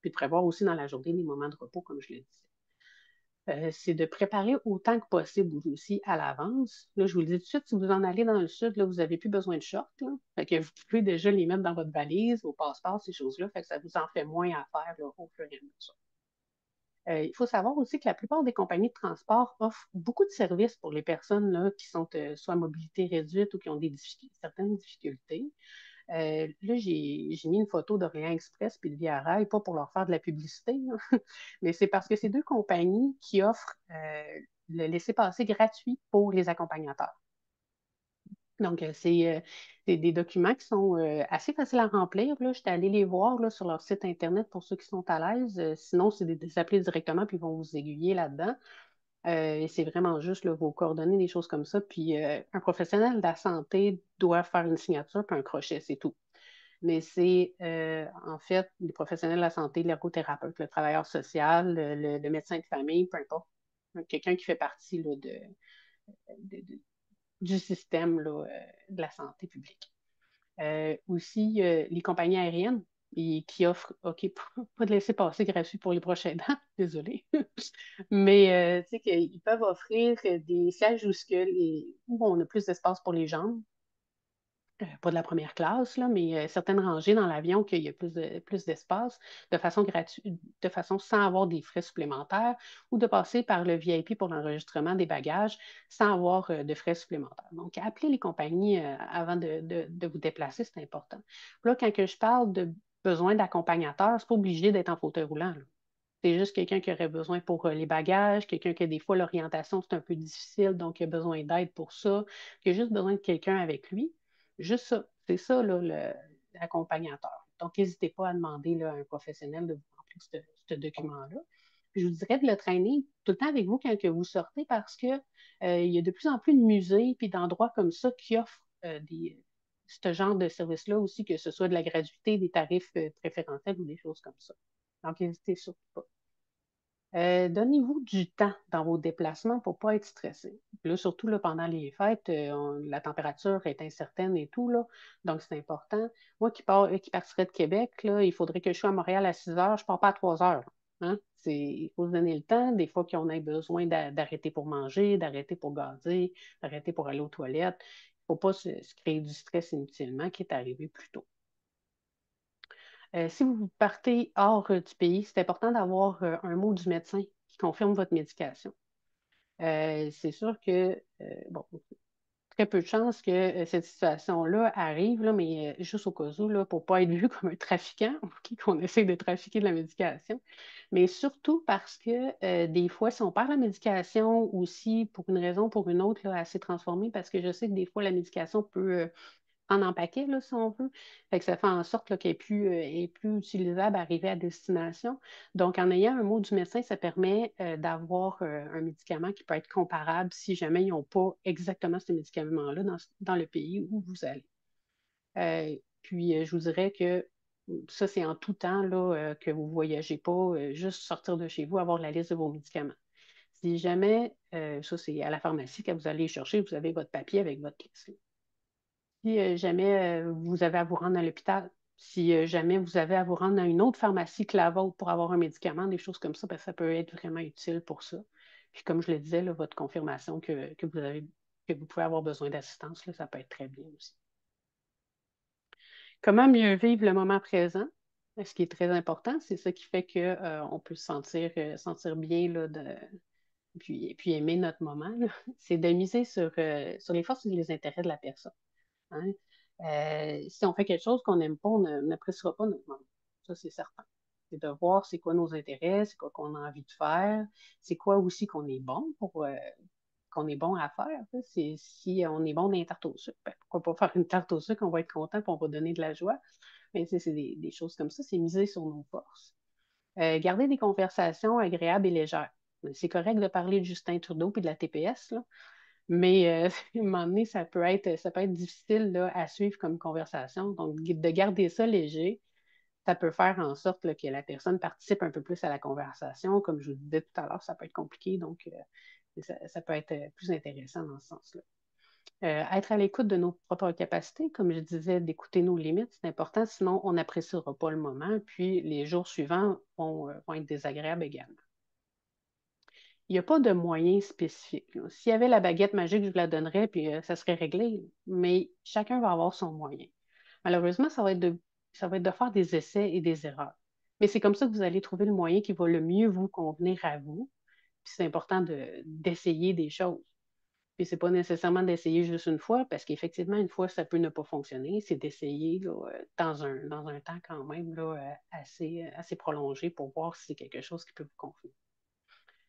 Puis de prévoir aussi dans la journée des moments de repos, comme je le disais. C'est de préparer autant que possible aussi à l'avance. Là, je vous le dis tout de suite, si vous en allez dans le sud, là, vous n'avez plus besoin de shorts. Là. Fait que vous pouvez déjà les mettre dans votre valise, vos passeports, ces choses-là. Fait que ça vous en fait moins à faire là, au fur et à mesure. Il faut savoir aussi que la plupart des compagnies de transport offrent beaucoup de services pour les personnes là, qui sont soit à mobilité réduite ou qui ont certaines difficultés. Là, j'ai mis une photo d'Orient Express puis de Via Rail, pas pour leur faire de la publicité, là, mais c'est parce que c'est deux compagnies qui offrent le laissez-passer gratuit pour les accompagnateurs. Donc, c'est des documents qui sont assez faciles à remplir. Là. J'étais allée les voir là, sur leur site Internet pour ceux qui sont à l'aise. Sinon, c'est des appeler directement puis ils vont vous aiguiller là-dedans. Et c'est vraiment juste là, vos coordonnées, des choses comme ça. Puis un professionnel de la santé doit faire une signature puis un crochet, c'est tout. Mais c'est en fait les professionnels de la santé, l'ergothérapeute, le travailleur social, le médecin de famille, peu importe. Quelqu'un qui fait partie là, de- du système là, de la santé publique. Aussi, les compagnies aériennes qui offrent, OK, pas de laisser passer gratuit pour les prochains dents, désolé, mais tu sais qu'ils peuvent offrir des sièges où on a plus d'espace pour les jambes, pas de la première classe, là, mais certaines rangées dans l'avion qu'il y a plus d'espace de façon gratuite, de façon sans avoir des frais supplémentaires ou de passer par le VIP pour l'enregistrement des bagages sans avoir de frais supplémentaires. Donc, appelez les compagnies avant de vous déplacer, c'est important. Puis là, quand que je parle de besoin d'accompagnateurs, c'est pas obligé d'être en fauteuil roulant. Là. C'est juste quelqu'un qui aurait besoin pour les bagages, quelqu'un qui, des fois, l'orientation, c'est un peu difficile, donc il a besoin d'aide pour ça, qui a juste besoin de quelqu'un avec lui. Juste ça. C'est ça, là, l'accompagnateur. Donc, n'hésitez pas à demander là, à un professionnel de vous remplir ce document-là. Puis, je vous dirais de le traîner tout le temps avec vous quand que vous sortez parce que il y a de plus en plus de musées et d'endroits comme ça qui offrent ce genre de service-là aussi, que ce soit de la gratuité, des tarifs préférentiels ou des choses comme ça. Donc, n'hésitez surtout pas. Donnez-vous du temps dans vos déplacements pour ne pas être stressé. Puis là, surtout là, pendant les fêtes, la température est incertaine et tout, là, donc c'est important. Moi qui partirais de Québec, là, il faudrait que je sois à Montréal à 6 heures, je ne pars pas à 3 heures. Hein? Il faut se donner le temps, des fois qu'on ait besoin d'arrêter pour manger, d'arrêter pour gazer, d'arrêter pour aller aux toilettes. Il ne faut pas se créer du stress inutilement qui est arrivé plus tôt. Si vous partez hors du pays, c'est important d'avoir un mot du médecin qui confirme votre médication. C'est sûr que, bon, très peu de chances que cette situation-là arrive, là, mais juste au cas où, là, pour ne pas être vu comme un trafiquant, ok, qu'on essaie de trafiquer de la médication, mais surtout parce que des fois, si on perd la médication aussi pour une raison ou pour une autre, là, assez transformée, parce que je sais que des fois, la médication peut en paquet, là, si on veut. Fait que ça fait en sorte là, qu'elle est plus utilisable à arriver à destination. Donc, en ayant un mot du médecin, ça permet d'avoir un médicament qui peut être comparable si jamais ils n'ont pas exactement ce médicament-là dans le pays où vous allez. Puis, je vous dirais que ça, c'est en tout temps là, que vous ne voyagez pas, juste sortir de chez vous, avoir la liste de vos médicaments. Si jamais, ça c'est à la pharmacie, quand vous allez chercher, vous avez votre papier avec votre liste. Si jamais vous avez à vous rendre à l'hôpital, si jamais vous avez à vous rendre à une autre pharmacie que la vôtre pour avoir un médicament, des choses comme ça, ben, ça peut être vraiment utile pour ça. Puis comme je le disais, là, votre confirmation que vous pouvez avoir besoin d'assistance, là, ça peut être très bien aussi. Comment mieux vivre le moment présent? Ce qui est très important, c'est ça qui fait qu'on peut se sentir bien là, puis aimer notre moment, là. C'est de miser sur les forces et les intérêts de la personne. Hein. Si on fait quelque chose qu'on n'aime pas, on n'appréciera pas notre moment. Ça, c'est certain. C'est de voir c'est quoi nos intérêts, c'est quoi qu'on a envie de faire, c'est quoi aussi qu'on est bon à faire. Si on est bon dans les tartes au sucre, ben, pourquoi pas faire une tarte au sucre, on va être content et on va donner de la joie. Mais c'est des choses comme ça, c'est miser sur nos forces. Garder des conversations agréables et légères. C'est correct de parler de Justin Trudeau puis de la TPS, là, Mais à un moment donné, ça peut être difficile là, à suivre comme conversation. Donc, de garder ça léger, ça peut faire en sorte là, que la personne participe un peu plus à la conversation. Comme je vous disais tout à l'heure, ça peut être compliqué, donc ça peut être plus intéressant dans ce sens-là. Être à l'écoute de nos propres capacités, comme je disais, d'écouter nos limites, c'est important, sinon on n'appréciera pas le moment, puis les jours suivants vont être désagréables également. Il n'y a pas de moyens spécifiques. S'il y avait la baguette magique, je vous la donnerais, puis ça serait réglé. Mais chacun va avoir son moyen. Malheureusement, ça va être de faire des essais et des erreurs. Mais c'est comme ça que vous allez trouver le moyen qui va le mieux vous convenir à vous. Puis c'est important d'essayer des choses. Puis c'est pas nécessairement d'essayer juste une fois, parce qu'effectivement, une fois, ça peut ne pas fonctionner. C'est d'essayer là, dans un temps quand même là, assez prolongé pour voir si c'est quelque chose qui peut vous convenir.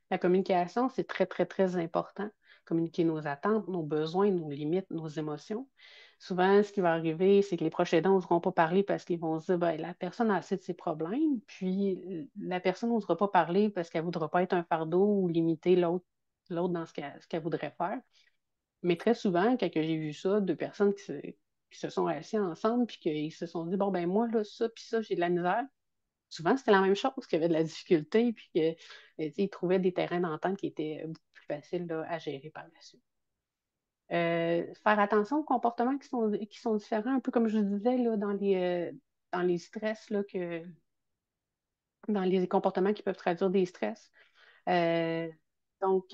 La communication, c'est très, très, très important. Communiquer nos attentes, nos besoins, nos limites, nos émotions. Souvent, ce qui va arriver, c'est que les proches aidants n'oseront pas parler parce qu'ils vont se dire, ben, la personne a assez de ses problèmes, puis la personne n'osera pas parler parce qu'elle ne voudra pas être un fardeau ou limiter l'autre dans ce qu'elle voudrait faire. Mais très souvent, quand j'ai vu ça, deux personnes qui se sont assises ensemble, puis qu'ils se sont dit, bon, ben moi, là, ça, puis ça, j'ai de la misère. Souvent, c'était la même chose, qu'il y avait de la difficulté, puis qu'ils trouvaient des terrains d'entente qui étaient beaucoup plus faciles là, à gérer par la suite. Faire attention aux comportements qui sont différents, un peu comme je vous disais là, dans les stress, là, dans les comportements qui peuvent traduire des stress. Euh, donc,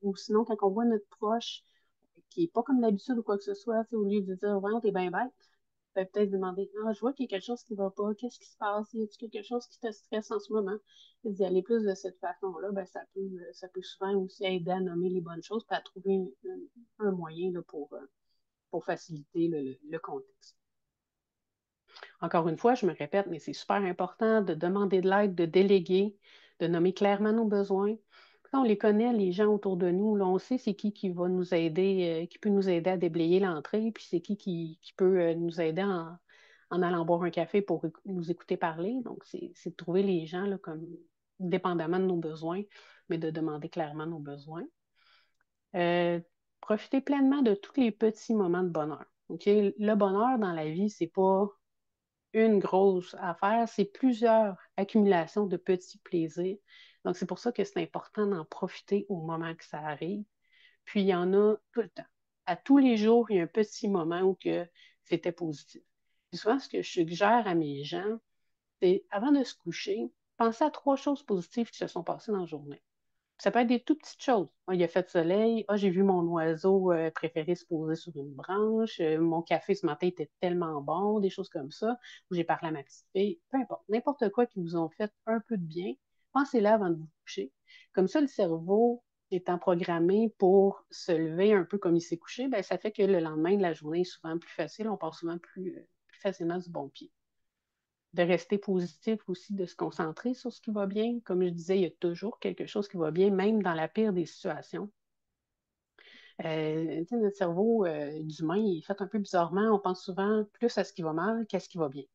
ou sinon, quand on voit notre proche qui n'est pas comme d'habitude ou quoi que ce soit, au lieu de dire, voyons, t'es bien bête, peut-être demander, ah, je vois qu'il y a quelque chose qui ne va pas, qu'est-ce qui se passe, y a-t-il quelque chose qui te stresse en ce moment? Et d'y aller plus de cette façon-là, ben, ça peut souvent aussi aider à nommer les bonnes choses et à trouver un moyen là, pour faciliter le contexte. Encore une fois, je me répète, mais c'est super important de demander de l'aide, de déléguer, de nommer clairement nos besoins. Quand on les connaît, les gens autour de nous, là, on sait c'est qui va nous aider, qui peut nous aider à déblayer l'entrée, puis c'est qui peut nous aider en allant boire un café pour nous écouter parler. Donc, c'est de trouver les gens là, comme dépendamment de nos besoins, mais de demander clairement nos besoins. Euh, Profiter pleinement de tous les petits moments de bonheur. OK? Le bonheur dans la vie, c'est pas une grosse affaire, c'est plusieurs accumulations de petits plaisirs. Donc, c'est pour ça que c'est important d'en profiter au moment que ça arrive. Puis, il y en a tout le temps. À tous les jours, il y a un petit moment où que c'était positif. Puis souvent, ce que je suggère à mes gens, c'est avant de se coucher, pensez à trois choses positives qui se sont passées dans la journée. Ça peut être des tout petites choses. Ah, il a fait soleil. Ah, j'ai vu mon oiseau préféré se poser sur une branche. Mon café ce matin était tellement bon, des choses comme ça. Ou j'ai parlé à ma petite fille. Peu importe. N'importe quoi qui vous ont fait un peu de bien, pensez-là avant de vous coucher. Comme ça, le cerveau étant programmé pour se lever un peu comme il s'est couché, ben, ça fait que le lendemain de la journée est souvent plus facile. On part souvent plus facilement du bon pied. De rester positif aussi, de se concentrer sur ce qui va bien. Comme je disais, il y a toujours quelque chose qui va bien, même dans la pire des situations. Notre cerveau d'humain il est fait un peu bizarrement. On pense souvent plus à ce qui va mal qu'à ce qui va bien.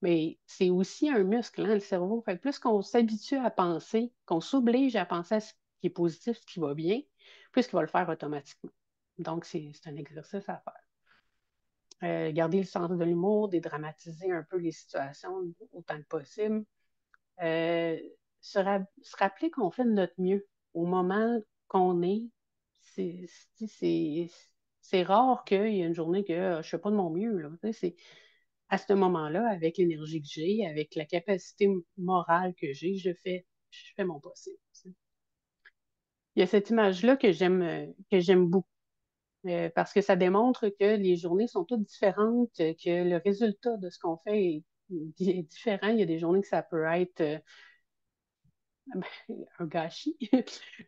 Mais c'est aussi un muscle, hein, le cerveau. Fait que plus qu'on s'habitue à penser, qu'on s'oblige à penser à ce qui est positif, ce qui va bien, plus qu'il va le faire automatiquement. Donc, c'est un exercice à faire. Garder le sens de l'humour, dédramatiser un peu les situations autant que possible. Euh, se rappeler qu'on fait de notre mieux au moment qu'on est. C'est c'est- c'est rare qu'il y ait une journée que je ne fais pas de mon mieux. Là. C'est à ce moment-là, avec l'énergie que j'ai, avec la capacité morale que j'ai, je fais mon possible. Il y a cette image-là que j'aime beaucoup. Parce que ça démontre que les journées sont toutes différentes, que le résultat de ce qu'on fait est différent. Il y a des journées que ça peut être un gâchis.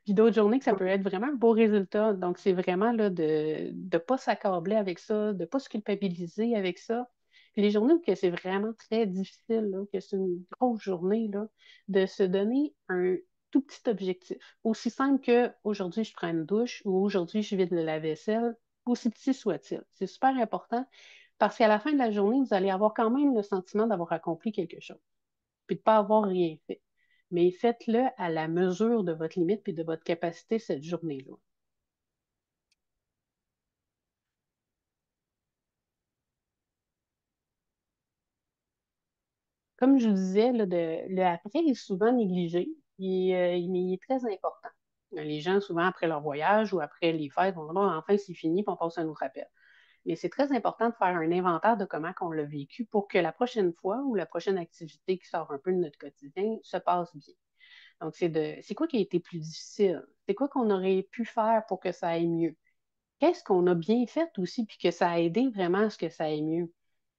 Puis d'autres journées que ça peut être vraiment un beau résultat. Donc, c'est vraiment là, de ne pas s'accabler avec ça, de ne pas se culpabiliser avec ça. Puis les journées où que c'est vraiment très difficile, là, que c'est une grosse journée, là, de se donner un tout petit objectif. Aussi simple que aujourd'hui, je prends une douche ou aujourd'hui, je vide le lave-vaisselle, aussi petit soit-il. C'est super important parce qu'à la fin de la journée, vous allez avoir quand même le sentiment d'avoir accompli quelque chose, puis de ne pas avoir rien fait. Mais faites-le à la mesure de votre limite et de votre capacité cette journée-là. comme je vous disais, là, le après est souvent négligé, mais il est très important. Les gens, souvent, après leur voyage ou après les fêtes, vont dire, bon, enfin, c'est fini, puis on passe à un autre appel. Mais c'est très important de faire un inventaire de comment on l'a vécu pour que la prochaine fois ou la prochaine activité qui sort un peu de notre quotidien se passe bien. Donc, c'est quoi qui a été plus difficile? C'est quoi qu'on aurait pu faire pour que ça aille mieux? Qu'est-ce qu'on a bien fait aussi, puis que ça a aidé vraiment à ce que ça aille mieux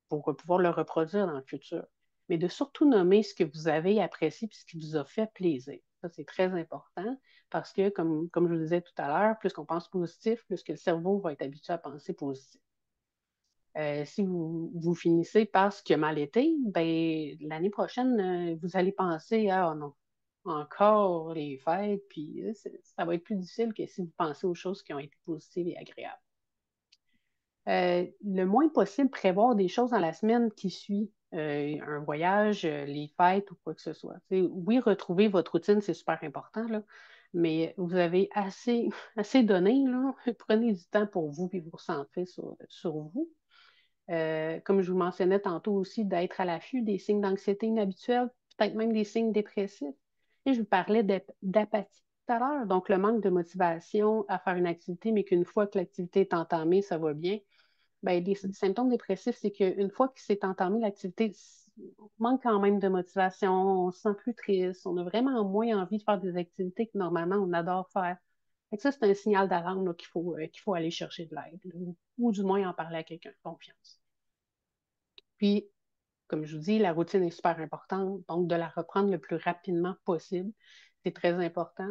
pour pouvoir le reproduire dans le futur? Mais de surtout nommer ce que vous avez apprécié puis ce qui vous a fait plaisir. Ça, c'est très important parce que, comme je vous disais tout à l'heure, plus qu'on pense positif, plus que le cerveau va être habitué à penser positif. Si vous finissez par ce qui a mal été, ben, l'année prochaine, vous allez penser à oh non, encore les fêtes, puis ça va être plus difficile que si vous pensez aux choses qui ont été positives et agréables. Le moins possible, prévoir des choses dans la semaine qui suit, un voyage, les fêtes ou quoi que ce soit. T'sais, oui, retrouver votre routine, c'est super important, là, mais vous avez assez, assez donné, là. Prenez du temps pour vous et vous recentrer sur vous. Comme je vous mentionnais tantôt aussi, d'être à l'affût des signes d'anxiété inhabituels, peut-être même des signes dépressifs. Et je vous parlais d'apathie tout à l'heure, donc le manque de motivation à faire une activité, mais qu'une fois que l'activité est entamée, ça va bien. Ben, les symptômes dépressifs, c'est qu'une fois que c'est entamé l'activité, on manque quand même de motivation, on se sent plus triste, on a vraiment moins envie de faire des activités que normalement on adore faire. Fait que ça, c'est un signal d'alarme là, qu'il faut aller chercher de l'aide, là, ou du moins en parler à quelqu'un de confiance. Puis, comme je vous dis, la routine est super importante, donc de la reprendre le plus rapidement possible, c'est très important.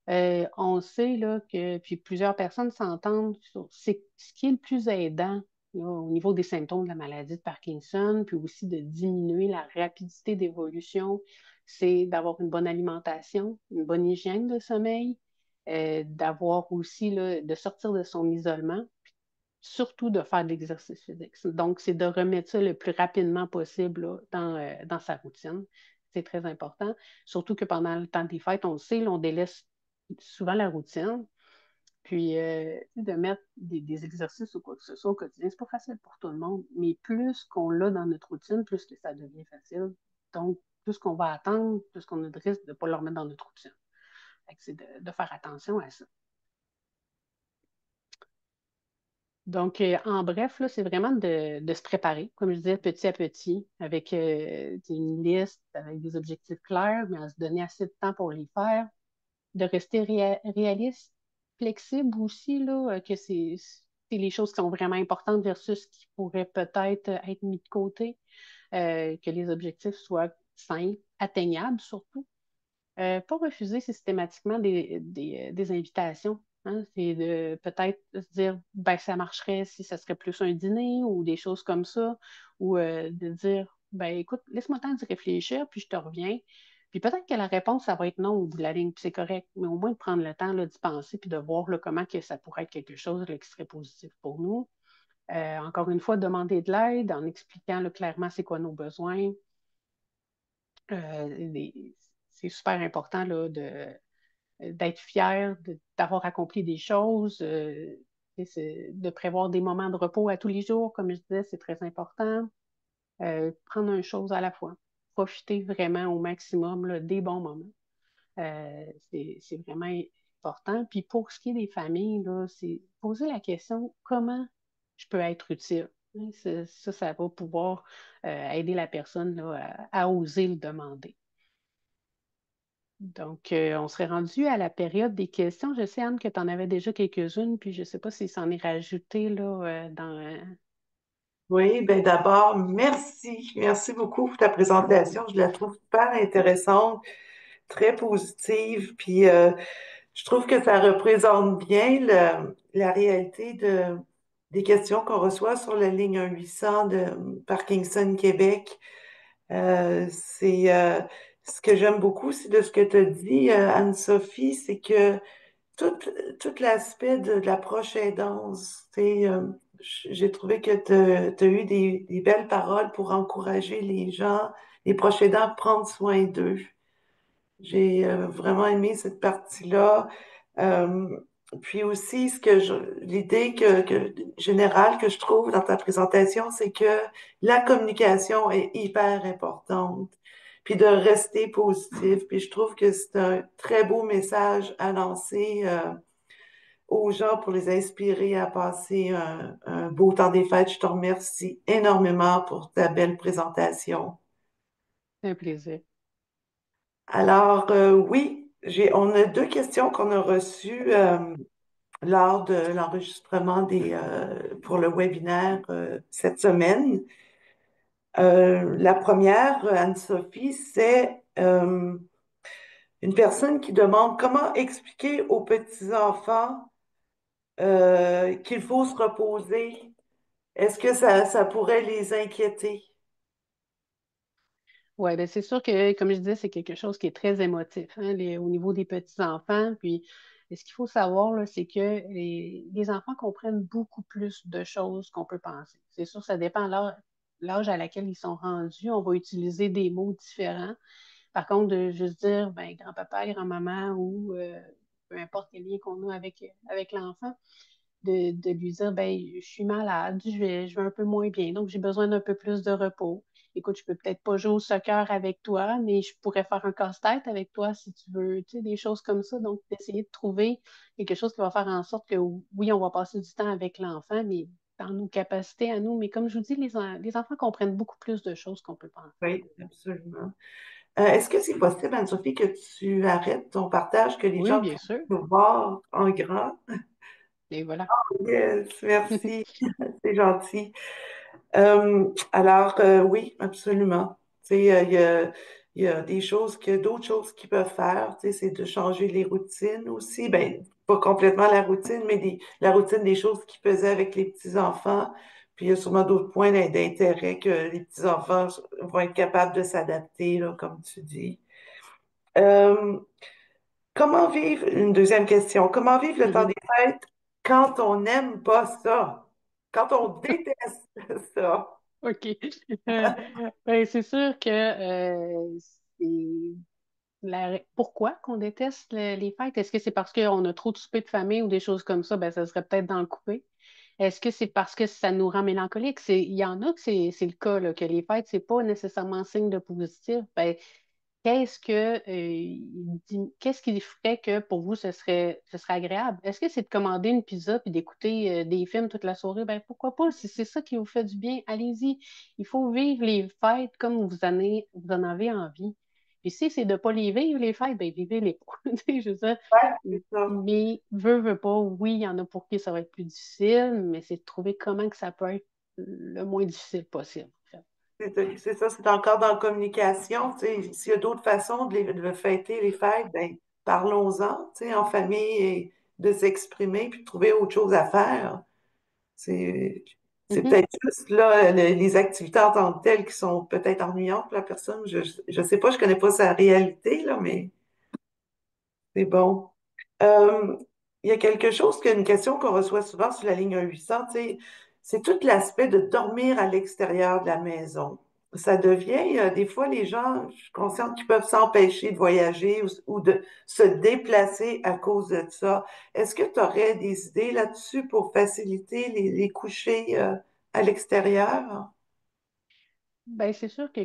On sait là, que, puis plusieurs personnes s'entendent sur c'est ce qui est le plus aidant là, au niveau des symptômes de la maladie de Parkinson, puis aussi de diminuer la rapidité d'évolution, c'est d'avoir une bonne alimentation, une bonne hygiène de sommeil, d'avoir aussi, là, de sortir de son isolement, surtout de faire de l'exercice physique. Donc, c'est de remettre ça le plus rapidement possible là, dans sa routine. C'est très important. Surtout que pendant le temps des fêtes, on le sait, là, on délaisse souvent la routine. Puis, de mettre des exercices ou quoi que ce soit au quotidien, c'est pas facile pour tout le monde. Mais plus qu'on l'a dans notre routine, plus que ça devient facile. Donc, plus qu'on va attendre, plus qu'on a de risque de ne pas le remettre dans notre routine. C'est de faire attention à ça. Donc, en bref, là, c'est vraiment de se préparer, comme je disais, petit à petit, avec une liste, avec des objectifs clairs, mais à se donner assez de temps pour les faire, de rester réaliste, flexible aussi, là, que c'est les choses qui sont vraiment importantes versus ce qui pourrait peut-être être mis de côté, que les objectifs soient simples, atteignables surtout. Pas refuser systématiquement des invitations. Hein. C'est de peut-être se dire, ben, ça marcherait si ça serait plus un dîner ou des choses comme ça, ou de dire, ben, écoute, laisse-moi le temps d'y réfléchir, puis je te reviens. Puis peut-être que la réponse, ça va être non au bout de la ligne, puis c'est correct, mais au moins de prendre le temps là, d'y penser, puis de voir là, comment que ça pourrait être quelque chose là, qui serait positif pour nous. Encore une fois, demander de l'aide en expliquant là, clairement c'est quoi nos besoins. C'est super important là, d'être fier d'avoir accompli des choses, de prévoir des moments de repos à tous les jours, comme je disais, c'est très important. Prendre une chose à la fois. Profiter vraiment au maximum là, des bons moments. C'est vraiment important. Puis pour ce qui est des familles, là, c'est poser la question comment je peux être utile. Hein, ça va pouvoir aider la personne là, à oser le demander. Donc, on serait rendu à la période des questions. Je sais, Anne, que tu en avais déjà quelques-unes, puis je ne sais pas si s'en est rajouté là, Oui, ben d'abord, merci. Merci beaucoup pour ta présentation. Je la trouve super intéressante, très positive, puis je trouve que ça représente bien la réalité des questions qu'on reçoit sur la ligne 1-800 de Parkinson Québec. Ce que j'aime beaucoup, c'est de ce que tu as dit, Anne-Sophie, c'est que tout, tout l'aspect de la proche aidance, j'ai trouvé que tu as eu des belles paroles pour encourager les gens, les proches aidants à prendre soin d'eux. J'ai vraiment aimé cette partie-là. Euh, Puis aussi, l'idée générale que je trouve dans ta présentation, c'est que la communication est hyper importante, puis de rester positif. Puis je trouve que c'est un très beau message à lancer aux gens pour les inspirer à passer un beau temps des fêtes. Je te remercie énormément pour ta belle présentation. C'est un plaisir. Alors, oui, on a deux questions qu'on a reçues lors de l'enregistrement pour le webinaire cette semaine. La première, Anne-Sophie, c'est une personne qui demande comment expliquer aux petits-enfants qu'il faut se reposer. Est-ce que ça pourrait les inquiéter? Oui, ben c'est sûr que, comme je disais, c'est quelque chose qui est très émotif, hein, au niveau des petits-enfants. Puis, ce qu'il faut savoir, là, c'est que les enfants comprennent beaucoup plus de choses qu'on peut penser. C'est sûr, ça dépend de l'âge à laquelle ils sont rendus. On va utiliser des mots différents. Par contre, de juste dire, ben, grand-papa, grand-maman ou peu importe quel lien qu'on a avec l'enfant, de lui dire, ben, je suis malade, je vais un peu moins bien, donc j'ai besoin d'un peu plus de repos. Écoute, je peux peut-être pas jouer au soccer avec toi, mais je pourrais faire un casse-tête avec toi si tu veux, tu sais, des choses comme ça. Donc, d'essayer de trouver quelque chose qui va faire en sorte que, oui, on va passer du temps avec l'enfant, mais dans nos capacités à nous. Mais comme je vous dis, les enfants comprennent beaucoup plus de choses qu'on peut penser. Oui, absolument. Est-ce que c'est possible, Anne-Sophie, que tu arrêtes ton partage, que les Oui, gens bien puissent sûr. nous voir en grand? Et voilà. Yes, merci, c'est gentil. Alors, oui, absolument. Tu sais, il y a d'autres choses qu'ils peuvent faire, tu sais, c'est de changer les routines aussi. Ben, pas complètement la routine, mais la routine des choses qu'ils faisaient avec les petits-enfants. Puis il y a sûrement d'autres points d'intérêt que les petits-enfants vont être capables de s'adapter, là, comme tu dis. Euh, une deuxième question, comment vivre le temps des fêtes quand on n'aime pas ça? Quand on déteste ça? OK. Euh, ben, c'est sûr que c'est pourquoi qu'on déteste les fêtes? Est-ce que c'est parce qu'on a trop de souper de famille ou des choses comme ça? Ben, ça serait peut-être d'en couper. Est-ce que c'est parce que ça nous rend mélancoliques? Il y en a que c'est le cas, là, que les fêtes, c'est pas nécessairement signe de positif. Ben, qu'est-ce qui ferait que pour vous, ce serait agréable? Est-ce que c'est de commander une pizza puis d'écouter des films toute la soirée? Ben, pourquoi pas? Si c'est ça qui vous fait du bien, allez-y. Il faut vivre les fêtes comme vous en avez envie. Puis si c'est de ne pas les vivre, les fêtes, ben, vivez-les pas. Tu sais, je veux dire, Ouais, c'est ça. mais veut pas, oui, il y en a pour qui ça va être plus difficile, mais c'est de trouver comment que ça peut être le moins difficile possible, en fait. C'est ça, c'est encore dans la communication. Tu sais, s'il y a d'autres façons de fêter les fêtes, ben, parlons-en, tu sais, en famille et de s'exprimer puis de trouver autre chose à faire. C'est, c'est Mhm. peut-être juste là, les activités en tant que telles qui sont peut-être ennuyantes pour la personne. Je sais pas, je connais pas sa réalité, là, mais c'est bon. Euh, il y a quelque chose, une question qu'on reçoit souvent sur la ligne 1-800, tu sais, c'est tout l'aspect de dormir à l'extérieur de la maison. Ça devient, des fois, les gens, je suis consciente qu'ils peuvent s'empêcher de voyager ou de se déplacer à cause de ça. Est-ce que tu aurais des idées là-dessus pour faciliter les couchers, à l'extérieur? Ben, c'est sûr que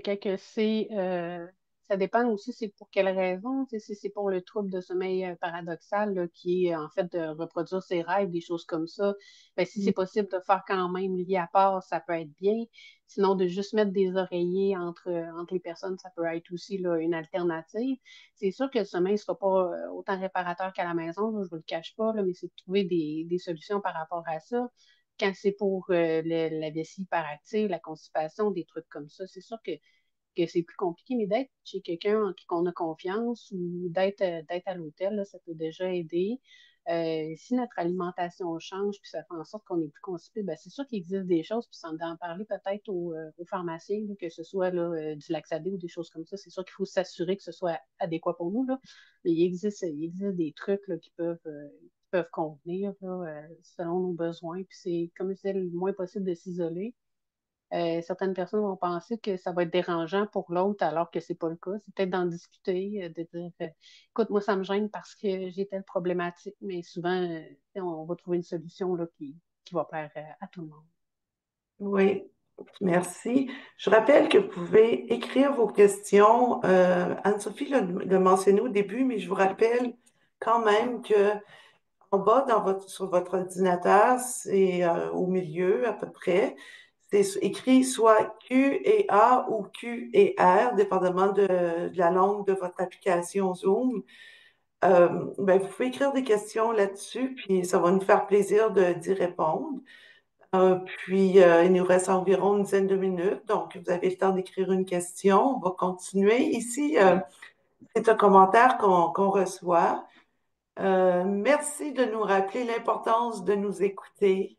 ça dépend aussi c'est pour quelle raison. Tu sais, si c'est pour le trouble de sommeil paradoxal là, qui est en fait de reproduire ses rêves, des choses comme ça, ben, si c'est possible de faire quand même lit à part, ça peut être bien. Sinon, de juste mettre des oreillers entre les personnes, ça peut être aussi là, une alternative. C'est sûr que le sommeil ne sera pas autant réparateur qu'à la maison, là, je ne vous le cache pas, là, mais c'est de trouver des solutions par rapport à ça. Quand c'est pour la vessie hyperactive, la constipation, des trucs comme ça, c'est sûr que c'est plus compliqué, mais d'être chez quelqu'un en qui on a confiance ou d'être à l'hôtel, là, ça peut déjà aider. Si notre alimentation change, puis ça fait en sorte qu'on est plus constipé, ben, c'est sûr qu'il existe des choses, puis sans en parler peut-être aux pharmaciens, là, que ce soit là, du Laxadé ou des choses comme ça. C'est sûr qu'il faut s'assurer que ce soit adéquat pour nous, là. Mais il existe des trucs là, qui peuvent convenir là, selon nos besoins. Puis c'est, comme je disais, le moins possible de s'isoler. Certaines personnes vont penser que ça va être dérangeant pour l'autre alors que c'est pas le cas. C'est peut-être d'en discuter, de dire écoute, moi, ça me gêne parce que j'ai telle problématique, mais souvent, on va trouver une solution là, qui va plaire à tout le monde. Oui, merci. Je rappelle que vous pouvez écrire vos questions. Anne-Sophie l'a mentionné au début, mais je vous rappelle quand même que en bas sur votre ordinateur, c'est au milieu à peu près, c'est écrit soit Q et A ou Q et R, dépendamment de la langue de votre application Zoom. Ben, vous pouvez écrire des questions là-dessus, puis ça va nous faire plaisir d'y répondre. Il nous reste environ une dizaine de minutes, donc vous avez le temps d'écrire une question. On va continuer. Ici, c'est un commentaire qu'on reçoit. Merci de nous rappeler l'importance de nous écouter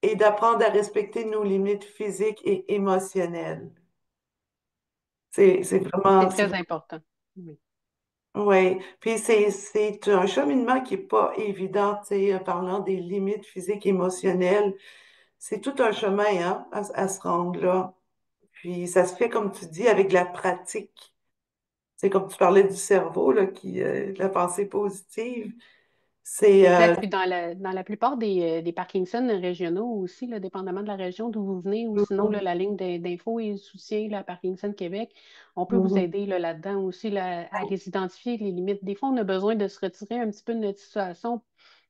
et d'apprendre à respecter nos limites physiques et émotionnelles. C'est C'est vraiment, très important. Oui. oui. Puis c'est un cheminement qui n'est pas évident, tu sais, parlant des limites physiques et émotionnelles. C'est tout un chemin, hein, à se rendre là. Puis ça se fait, comme tu dis, avec de la pratique. C'est comme tu parlais du cerveau, là, de la pensée positive. C'est, Exact. Puis dans la plupart des Parkinson régionaux aussi, là, dépendamment de la région d'où vous venez, ou sinon là, Mhm, la ligne d'info et soutien là, à Parkinson Québec, on peut vous mhm, aider là, là-dedans aussi là, à les identifier, les limites. Des fois, on a besoin de se retirer un petit peu de notre situation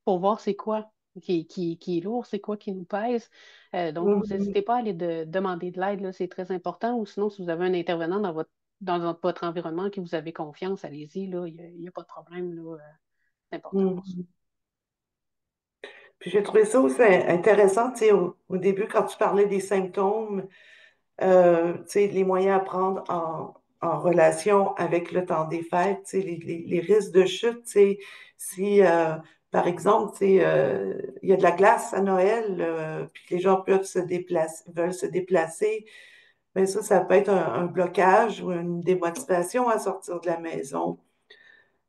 pour voir c'est quoi qui est lourd, c'est quoi qui nous pèse. Donc, vous mhm, n'hésitez pas à aller demander de l'aide, là, c'est très important. Ou sinon, si vous avez un intervenant dans votre environnement qui vous avez confiance, allez-y, là, il y a pas de problème, là, c'est important pour ça. mhm. Puis j'ai trouvé ça aussi intéressant, tu sais, au début, quand tu parlais des symptômes, tu sais, les moyens à prendre en relation avec le temps des fêtes, tu sais, les risques de chute, tu sais, si, par exemple, tu sais, il y a de la glace à Noël, puis que les gens peuvent se déplacer, veulent se déplacer, bien ça peut être un blocage ou une démotivation à sortir de la maison.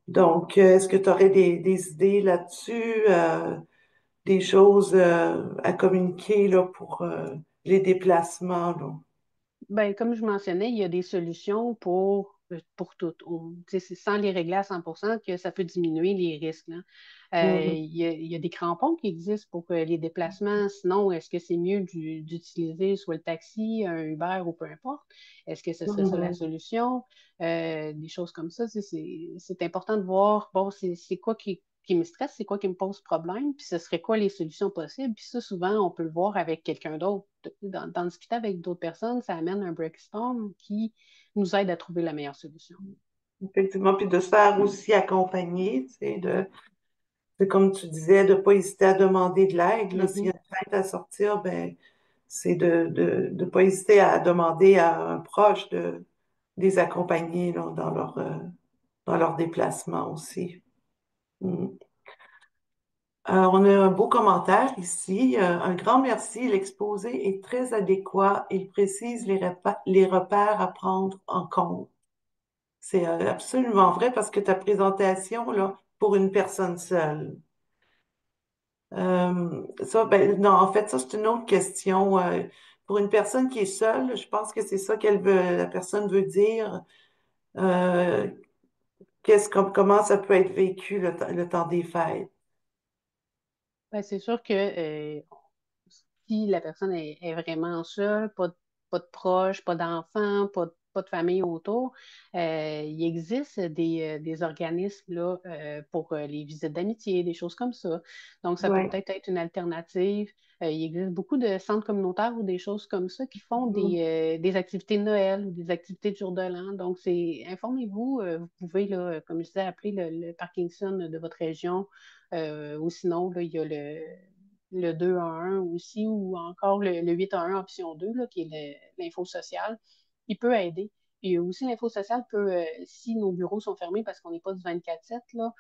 Donc, est-ce que tu aurais des idées là-dessus? Des choses à communiquer là, pour les déplacements. Là. Ben, comme je mentionnais, il y a des solutions pour tout. Tu sais, c'est sans les régler à 100% que ça peut diminuer les risques, là. Mhm, Il y a des crampons qui existent pour les déplacements. Sinon, est-ce que c'est mieux d'utiliser soit le taxi, un Uber ou peu importe? Est-ce que ce serait ça la mhm, solution? Des choses comme ça, tu sais, c'est important de voir, bon, c'est quoi qui me stresse, c'est quoi qui me pose problème, puis ce serait quoi les solutions possibles. Puis ça, souvent, on peut le voir avec quelqu'un d'autre. D'en discuter avec d'autres personnes, ça amène un brainstorm qui nous aide à trouver la meilleure solution. effectivement, puis de se faire aussi accompagner, tu sais, c'est comme tu disais, de ne pas hésiter à demander de l'aide. Là, s'il y Mhm. a une fête à sortir, ben, c'est de pas hésiter à demander à un proche de les accompagner là, dans leur déplacement aussi. Mm. On a un beau commentaire ici. Un grand merci. L'exposé est très adéquat. Il précise les repères à prendre en compte. C'est absolument vrai parce que ta présentation, là, pour une personne seule. Ça, ben, non, en fait, ça, c'est une autre question. Pour une personne qui est seule, je pense que c'est ça la personne veut dire. Euh, comment ça peut être vécu le temps des fêtes. Ben, c'est sûr que si la personne est vraiment seule, pas de proches, pas d'enfants, pas de famille autour, il existe des organismes là, pour les visites d'amitié, des choses comme ça. Donc, ça peut Oui. peut-être être une alternative. Il existe beaucoup de centres communautaires ou des choses comme ça qui font des activités de Noël ou des activités de jour de l'an. Donc, informez-vous. Vous pouvez, là, comme je disais, appeler le Parkinson de votre région. Ou sinon, là, il y a le 211 aussi, ou encore le 811 option 2 là, qui est l'info sociale, qui peut aider. Puis aussi, l'info sociale peut, si nos bureaux sont fermés parce qu'on n'est pas du 24/7, là,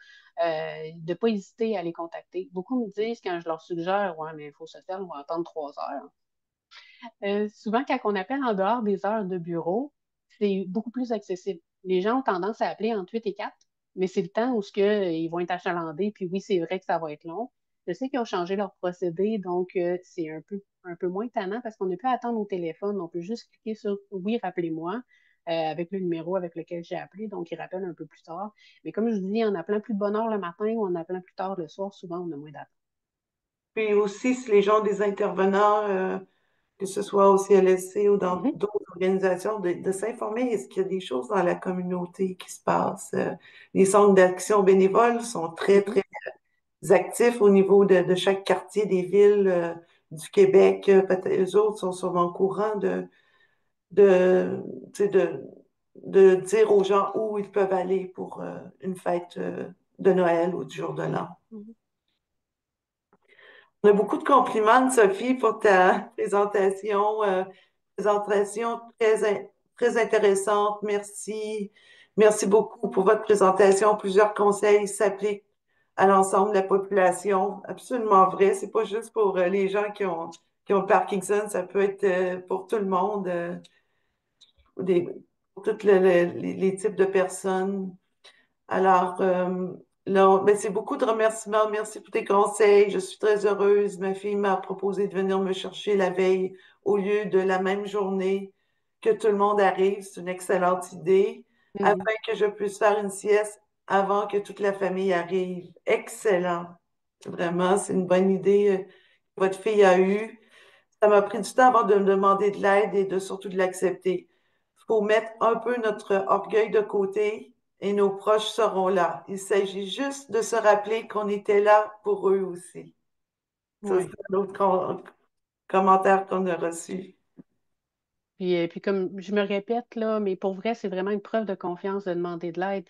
de ne pas hésiter à les contacter. Beaucoup me disent quand je leur suggère, ouais, mais l'info sociale, on va attendre 3 heures. Souvent, quand on appelle en dehors des heures de bureau, c'est beaucoup plus accessible. Les gens ont tendance à appeler entre 8 et 4, mais c'est le temps où ils vont être achalandés, puis oui, c'est vrai que ça va être long. Je sais qu'ils ont changé leur procédé, donc c'est un peu un peu moins tannant parce qu'on ne peut attendre au téléphone. On peut juste cliquer sur oui, rappelez-moi avec le numéro avec lequel j'ai appelé. Donc, il rappelle un peu plus tard. Mais comme je vous dis, en appelant plus de bonne heure le matin ou en appelant plus tard le soir, souvent, on a moins d'attente. Puis aussi, si les gens ont des intervenants, que ce soit au CLSC ou dans Mhm, d'autres organisations, de s'informer, est-ce qu'il y a des choses dans la communauté qui se passent? Les centres d'action bénévole sont très, mhm, très actifs au niveau de chaque quartier des villes du Québec. Peut-être eux autres sont sûrement au courant de, tu sais, de dire aux gens où ils peuvent aller pour une fête de Noël ou du jour de l'an. mhm. On a beaucoup de compliments, Sophie, pour ta présentation. Présentation très intéressante. Merci. Merci beaucoup pour votre présentation. Plusieurs conseils s'appliquent à l'ensemble de la population. Absolument vrai. C'est pas juste pour les gens qui ont le Parkinson, ça peut être pour tout le monde, des, pour tous les types de personnes. Alors, là, ben, c'est beaucoup de remerciements. Merci pour tes conseils. Je suis très heureuse. Ma fille m'a proposé de venir me chercher la veille au lieu de la même journée que tout le monde arrive. C'est une excellente idée. Mhm. Afin que je puisse faire une sieste avant que toute la famille arrive. Excellent. Vraiment, c'est une bonne idée que votre fille a eue. Ça m'a pris du temps avant de me demander de l'aide et de surtout de l'accepter. Il faut mettre un peu notre orgueil de côté et nos proches seront là. Il s'agit juste de se rappeler qu'on était là pour eux aussi. Ça, c'est Oui. un autre commentaire qu'on a reçu. Puis comme je me répète, là, mais pour vrai, c'est vraiment une preuve de confiance de demander de l'aide.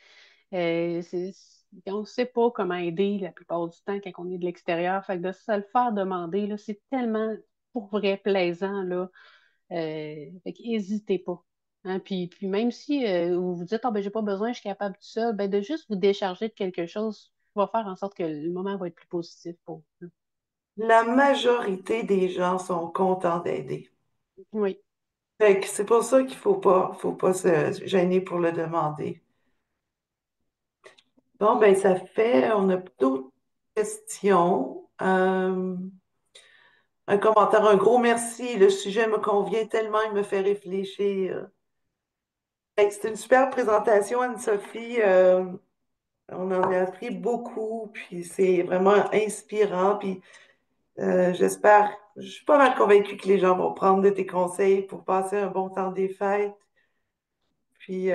On ne sait pas comment aider la plupart du temps quand on est de l'extérieur. Fait que de se le faire demander, là, c'est tellement pour vrai plaisant. Là. Fait qu'hésitez pas. Hein, puis même si vous vous dites, ah ben j'ai pas besoin, je suis capable de ça, ben de juste vous décharger de quelque chose va faire en sorte que le moment va être plus positif pour vous. La majorité des gens sont contents d'aider. Oui. Fait que c'est pour ça qu'il faut pas se gêner pour le demander. Bon, ben, ça fait, on a d'autres questions. Un commentaire, un gros merci. Le sujet me convient tellement, il me fait réfléchir. Hey, c'était une super présentation, Anne-Sophie. On en a appris beaucoup, puis c'est vraiment inspirant. Puis je suis pas mal convaincue que les gens vont prendre de tes conseils pour passer un bon temps des fêtes. Puis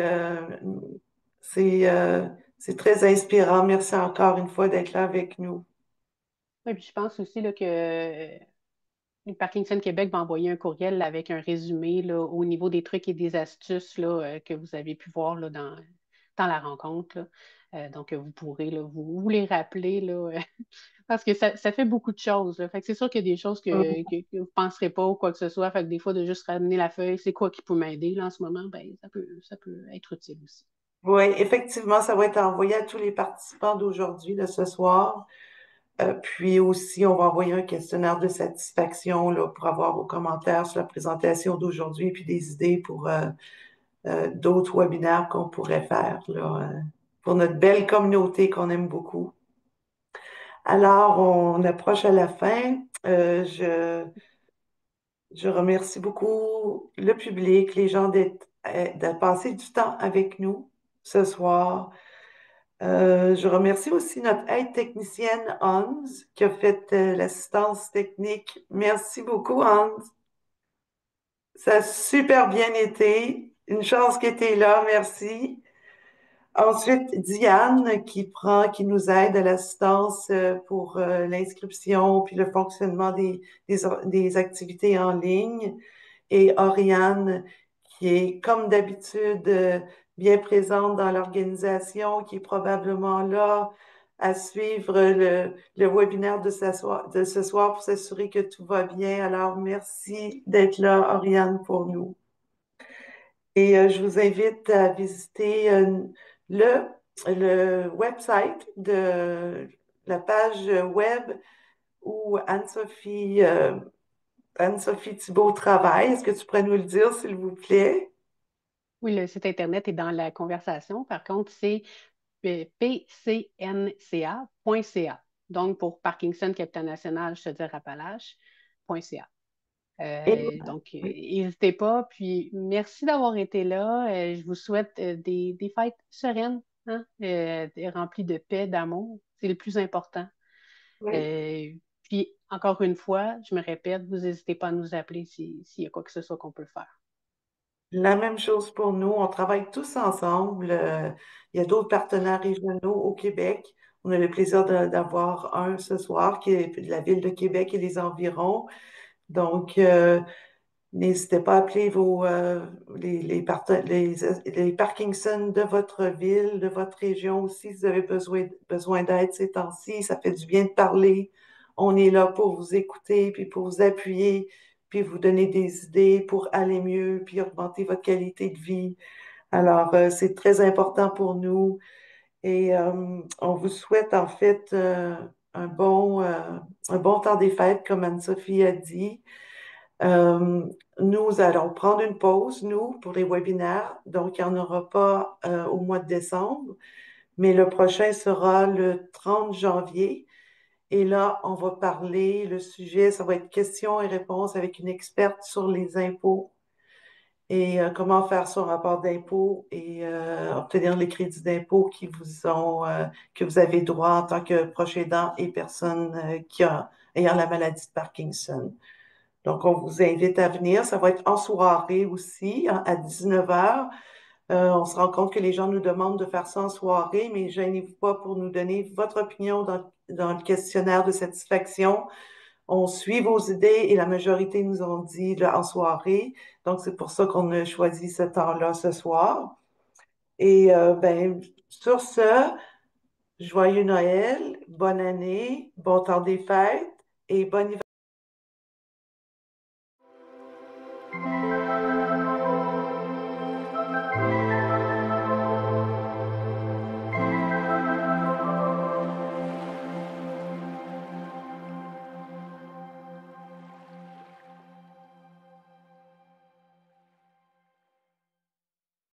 c'est euh, c'est très inspirant. Merci encore une fois d'être là avec nous. Oui, puis je pense aussi là, que Parkinson Québec va envoyer un courriel là, avec un résumé là, au niveau des trucs et des astuces là, que vous avez pu voir là, dans la rencontre. Là. Donc, vous pourrez là, vous les rappeler là, parce que ça fait beaucoup de choses. Là. Fait que c'est sûr qu'il y a des choses que vous ne penserez pas ou quoi que ce soit. Fait que des fois, de juste ramener la feuille, c'est quoi qui peut m'aider là, en ce moment, ben, ça peut être utile aussi. Oui, effectivement, ça va être envoyé à tous les participants d'aujourd'hui, de ce soir. Puis aussi, on va envoyer un questionnaire de satisfaction là, pour avoir vos commentaires sur la présentation d'aujourd'hui, puis des idées pour d'autres webinaires qu'on pourrait faire là, pour notre belle communauté qu'on aime beaucoup. Alors, on approche à la fin. Je remercie beaucoup le public, les gens de passer du temps avec nous ce soir. Je remercie aussi notre aide technicienne Hans qui a fait l'assistance technique. Merci beaucoup, Hans. Ça a super bien été. Une chance que tu es là, merci. Ensuite, Diane qui nous aide à l'assistance pour l'inscription puis le fonctionnement des activités en ligne. Et Oriane qui est, comme d'habitude, bien présente dans l'organisation, qui est probablement là à suivre le webinaire de ce soir pour s'assurer que tout va bien. Alors, merci d'être là, Oriane, pour nous. Et je vous invite à visiter le, le website de la page web où Anne-Sophie Thibault travaille. Est-ce que tu pourrais nous le dire, s'il vous plaît? Oui, le site Internet est dans la conversation. Par contre, c'est pcnca.ca. Donc, pour Parkinson Capital National, je te dis Appalaches.ca. Et Donc, n'hésitez pas. Puis, merci d'avoir été là. Je vous souhaite des fêtes sereines, hein, remplies de paix, d'amour. C'est le plus important. oui, Euh, Puis, encore une fois, je me répète, vous n'hésitez pas à nous appeler s'il y a quoi que ce soit qu'on peut faire. la même chose pour nous. On travaille tous ensemble. Il y a d'autres partenaires régionaux au Québec. On a le plaisir d'avoir un ce soir qui est de la ville de Québec et les environs. Donc, n'hésitez pas à appeler les Parkinson de votre ville, de votre région aussi, si vous avez besoin d'aide ces temps-ci. Ça fait du bien de parler. On est là pour vous écouter, puis pour vous appuyer, puis vous donner des idées pour aller mieux, puis augmenter votre qualité de vie. Alors, c'est très important pour nous et on vous souhaite en fait un bon temps des fêtes, comme Anne-Sophie a dit. Euh, Nous allons prendre une pause, nous, pour les webinaires. Donc, il n'y en aura pas au mois de décembre, mais le prochain sera le 30 janvier. Et là, on va parler, le sujet, ça va être questions et réponses avec une experte sur les impôts et comment faire son rapport d'impôt et obtenir les crédits d'impôt que vous avez droit en tant que proche aidant et personne ayant la maladie de Parkinson. Donc, on vous invite à venir. Ça va être en soirée aussi, hein, à 19 heures. On se rend compte que les gens nous demandent de faire ça en soirée, mais gênez-vous pas pour nous donner votre opinion dans le questionnaire de satisfaction. On suit vos idées et la majorité nous ont dit là, en soirée. Donc, c'est pour ça qu'on a choisi ce temps-là ce soir. Et ben, sur ce, joyeux Noël, bonne année, bon temps des fêtes et bonne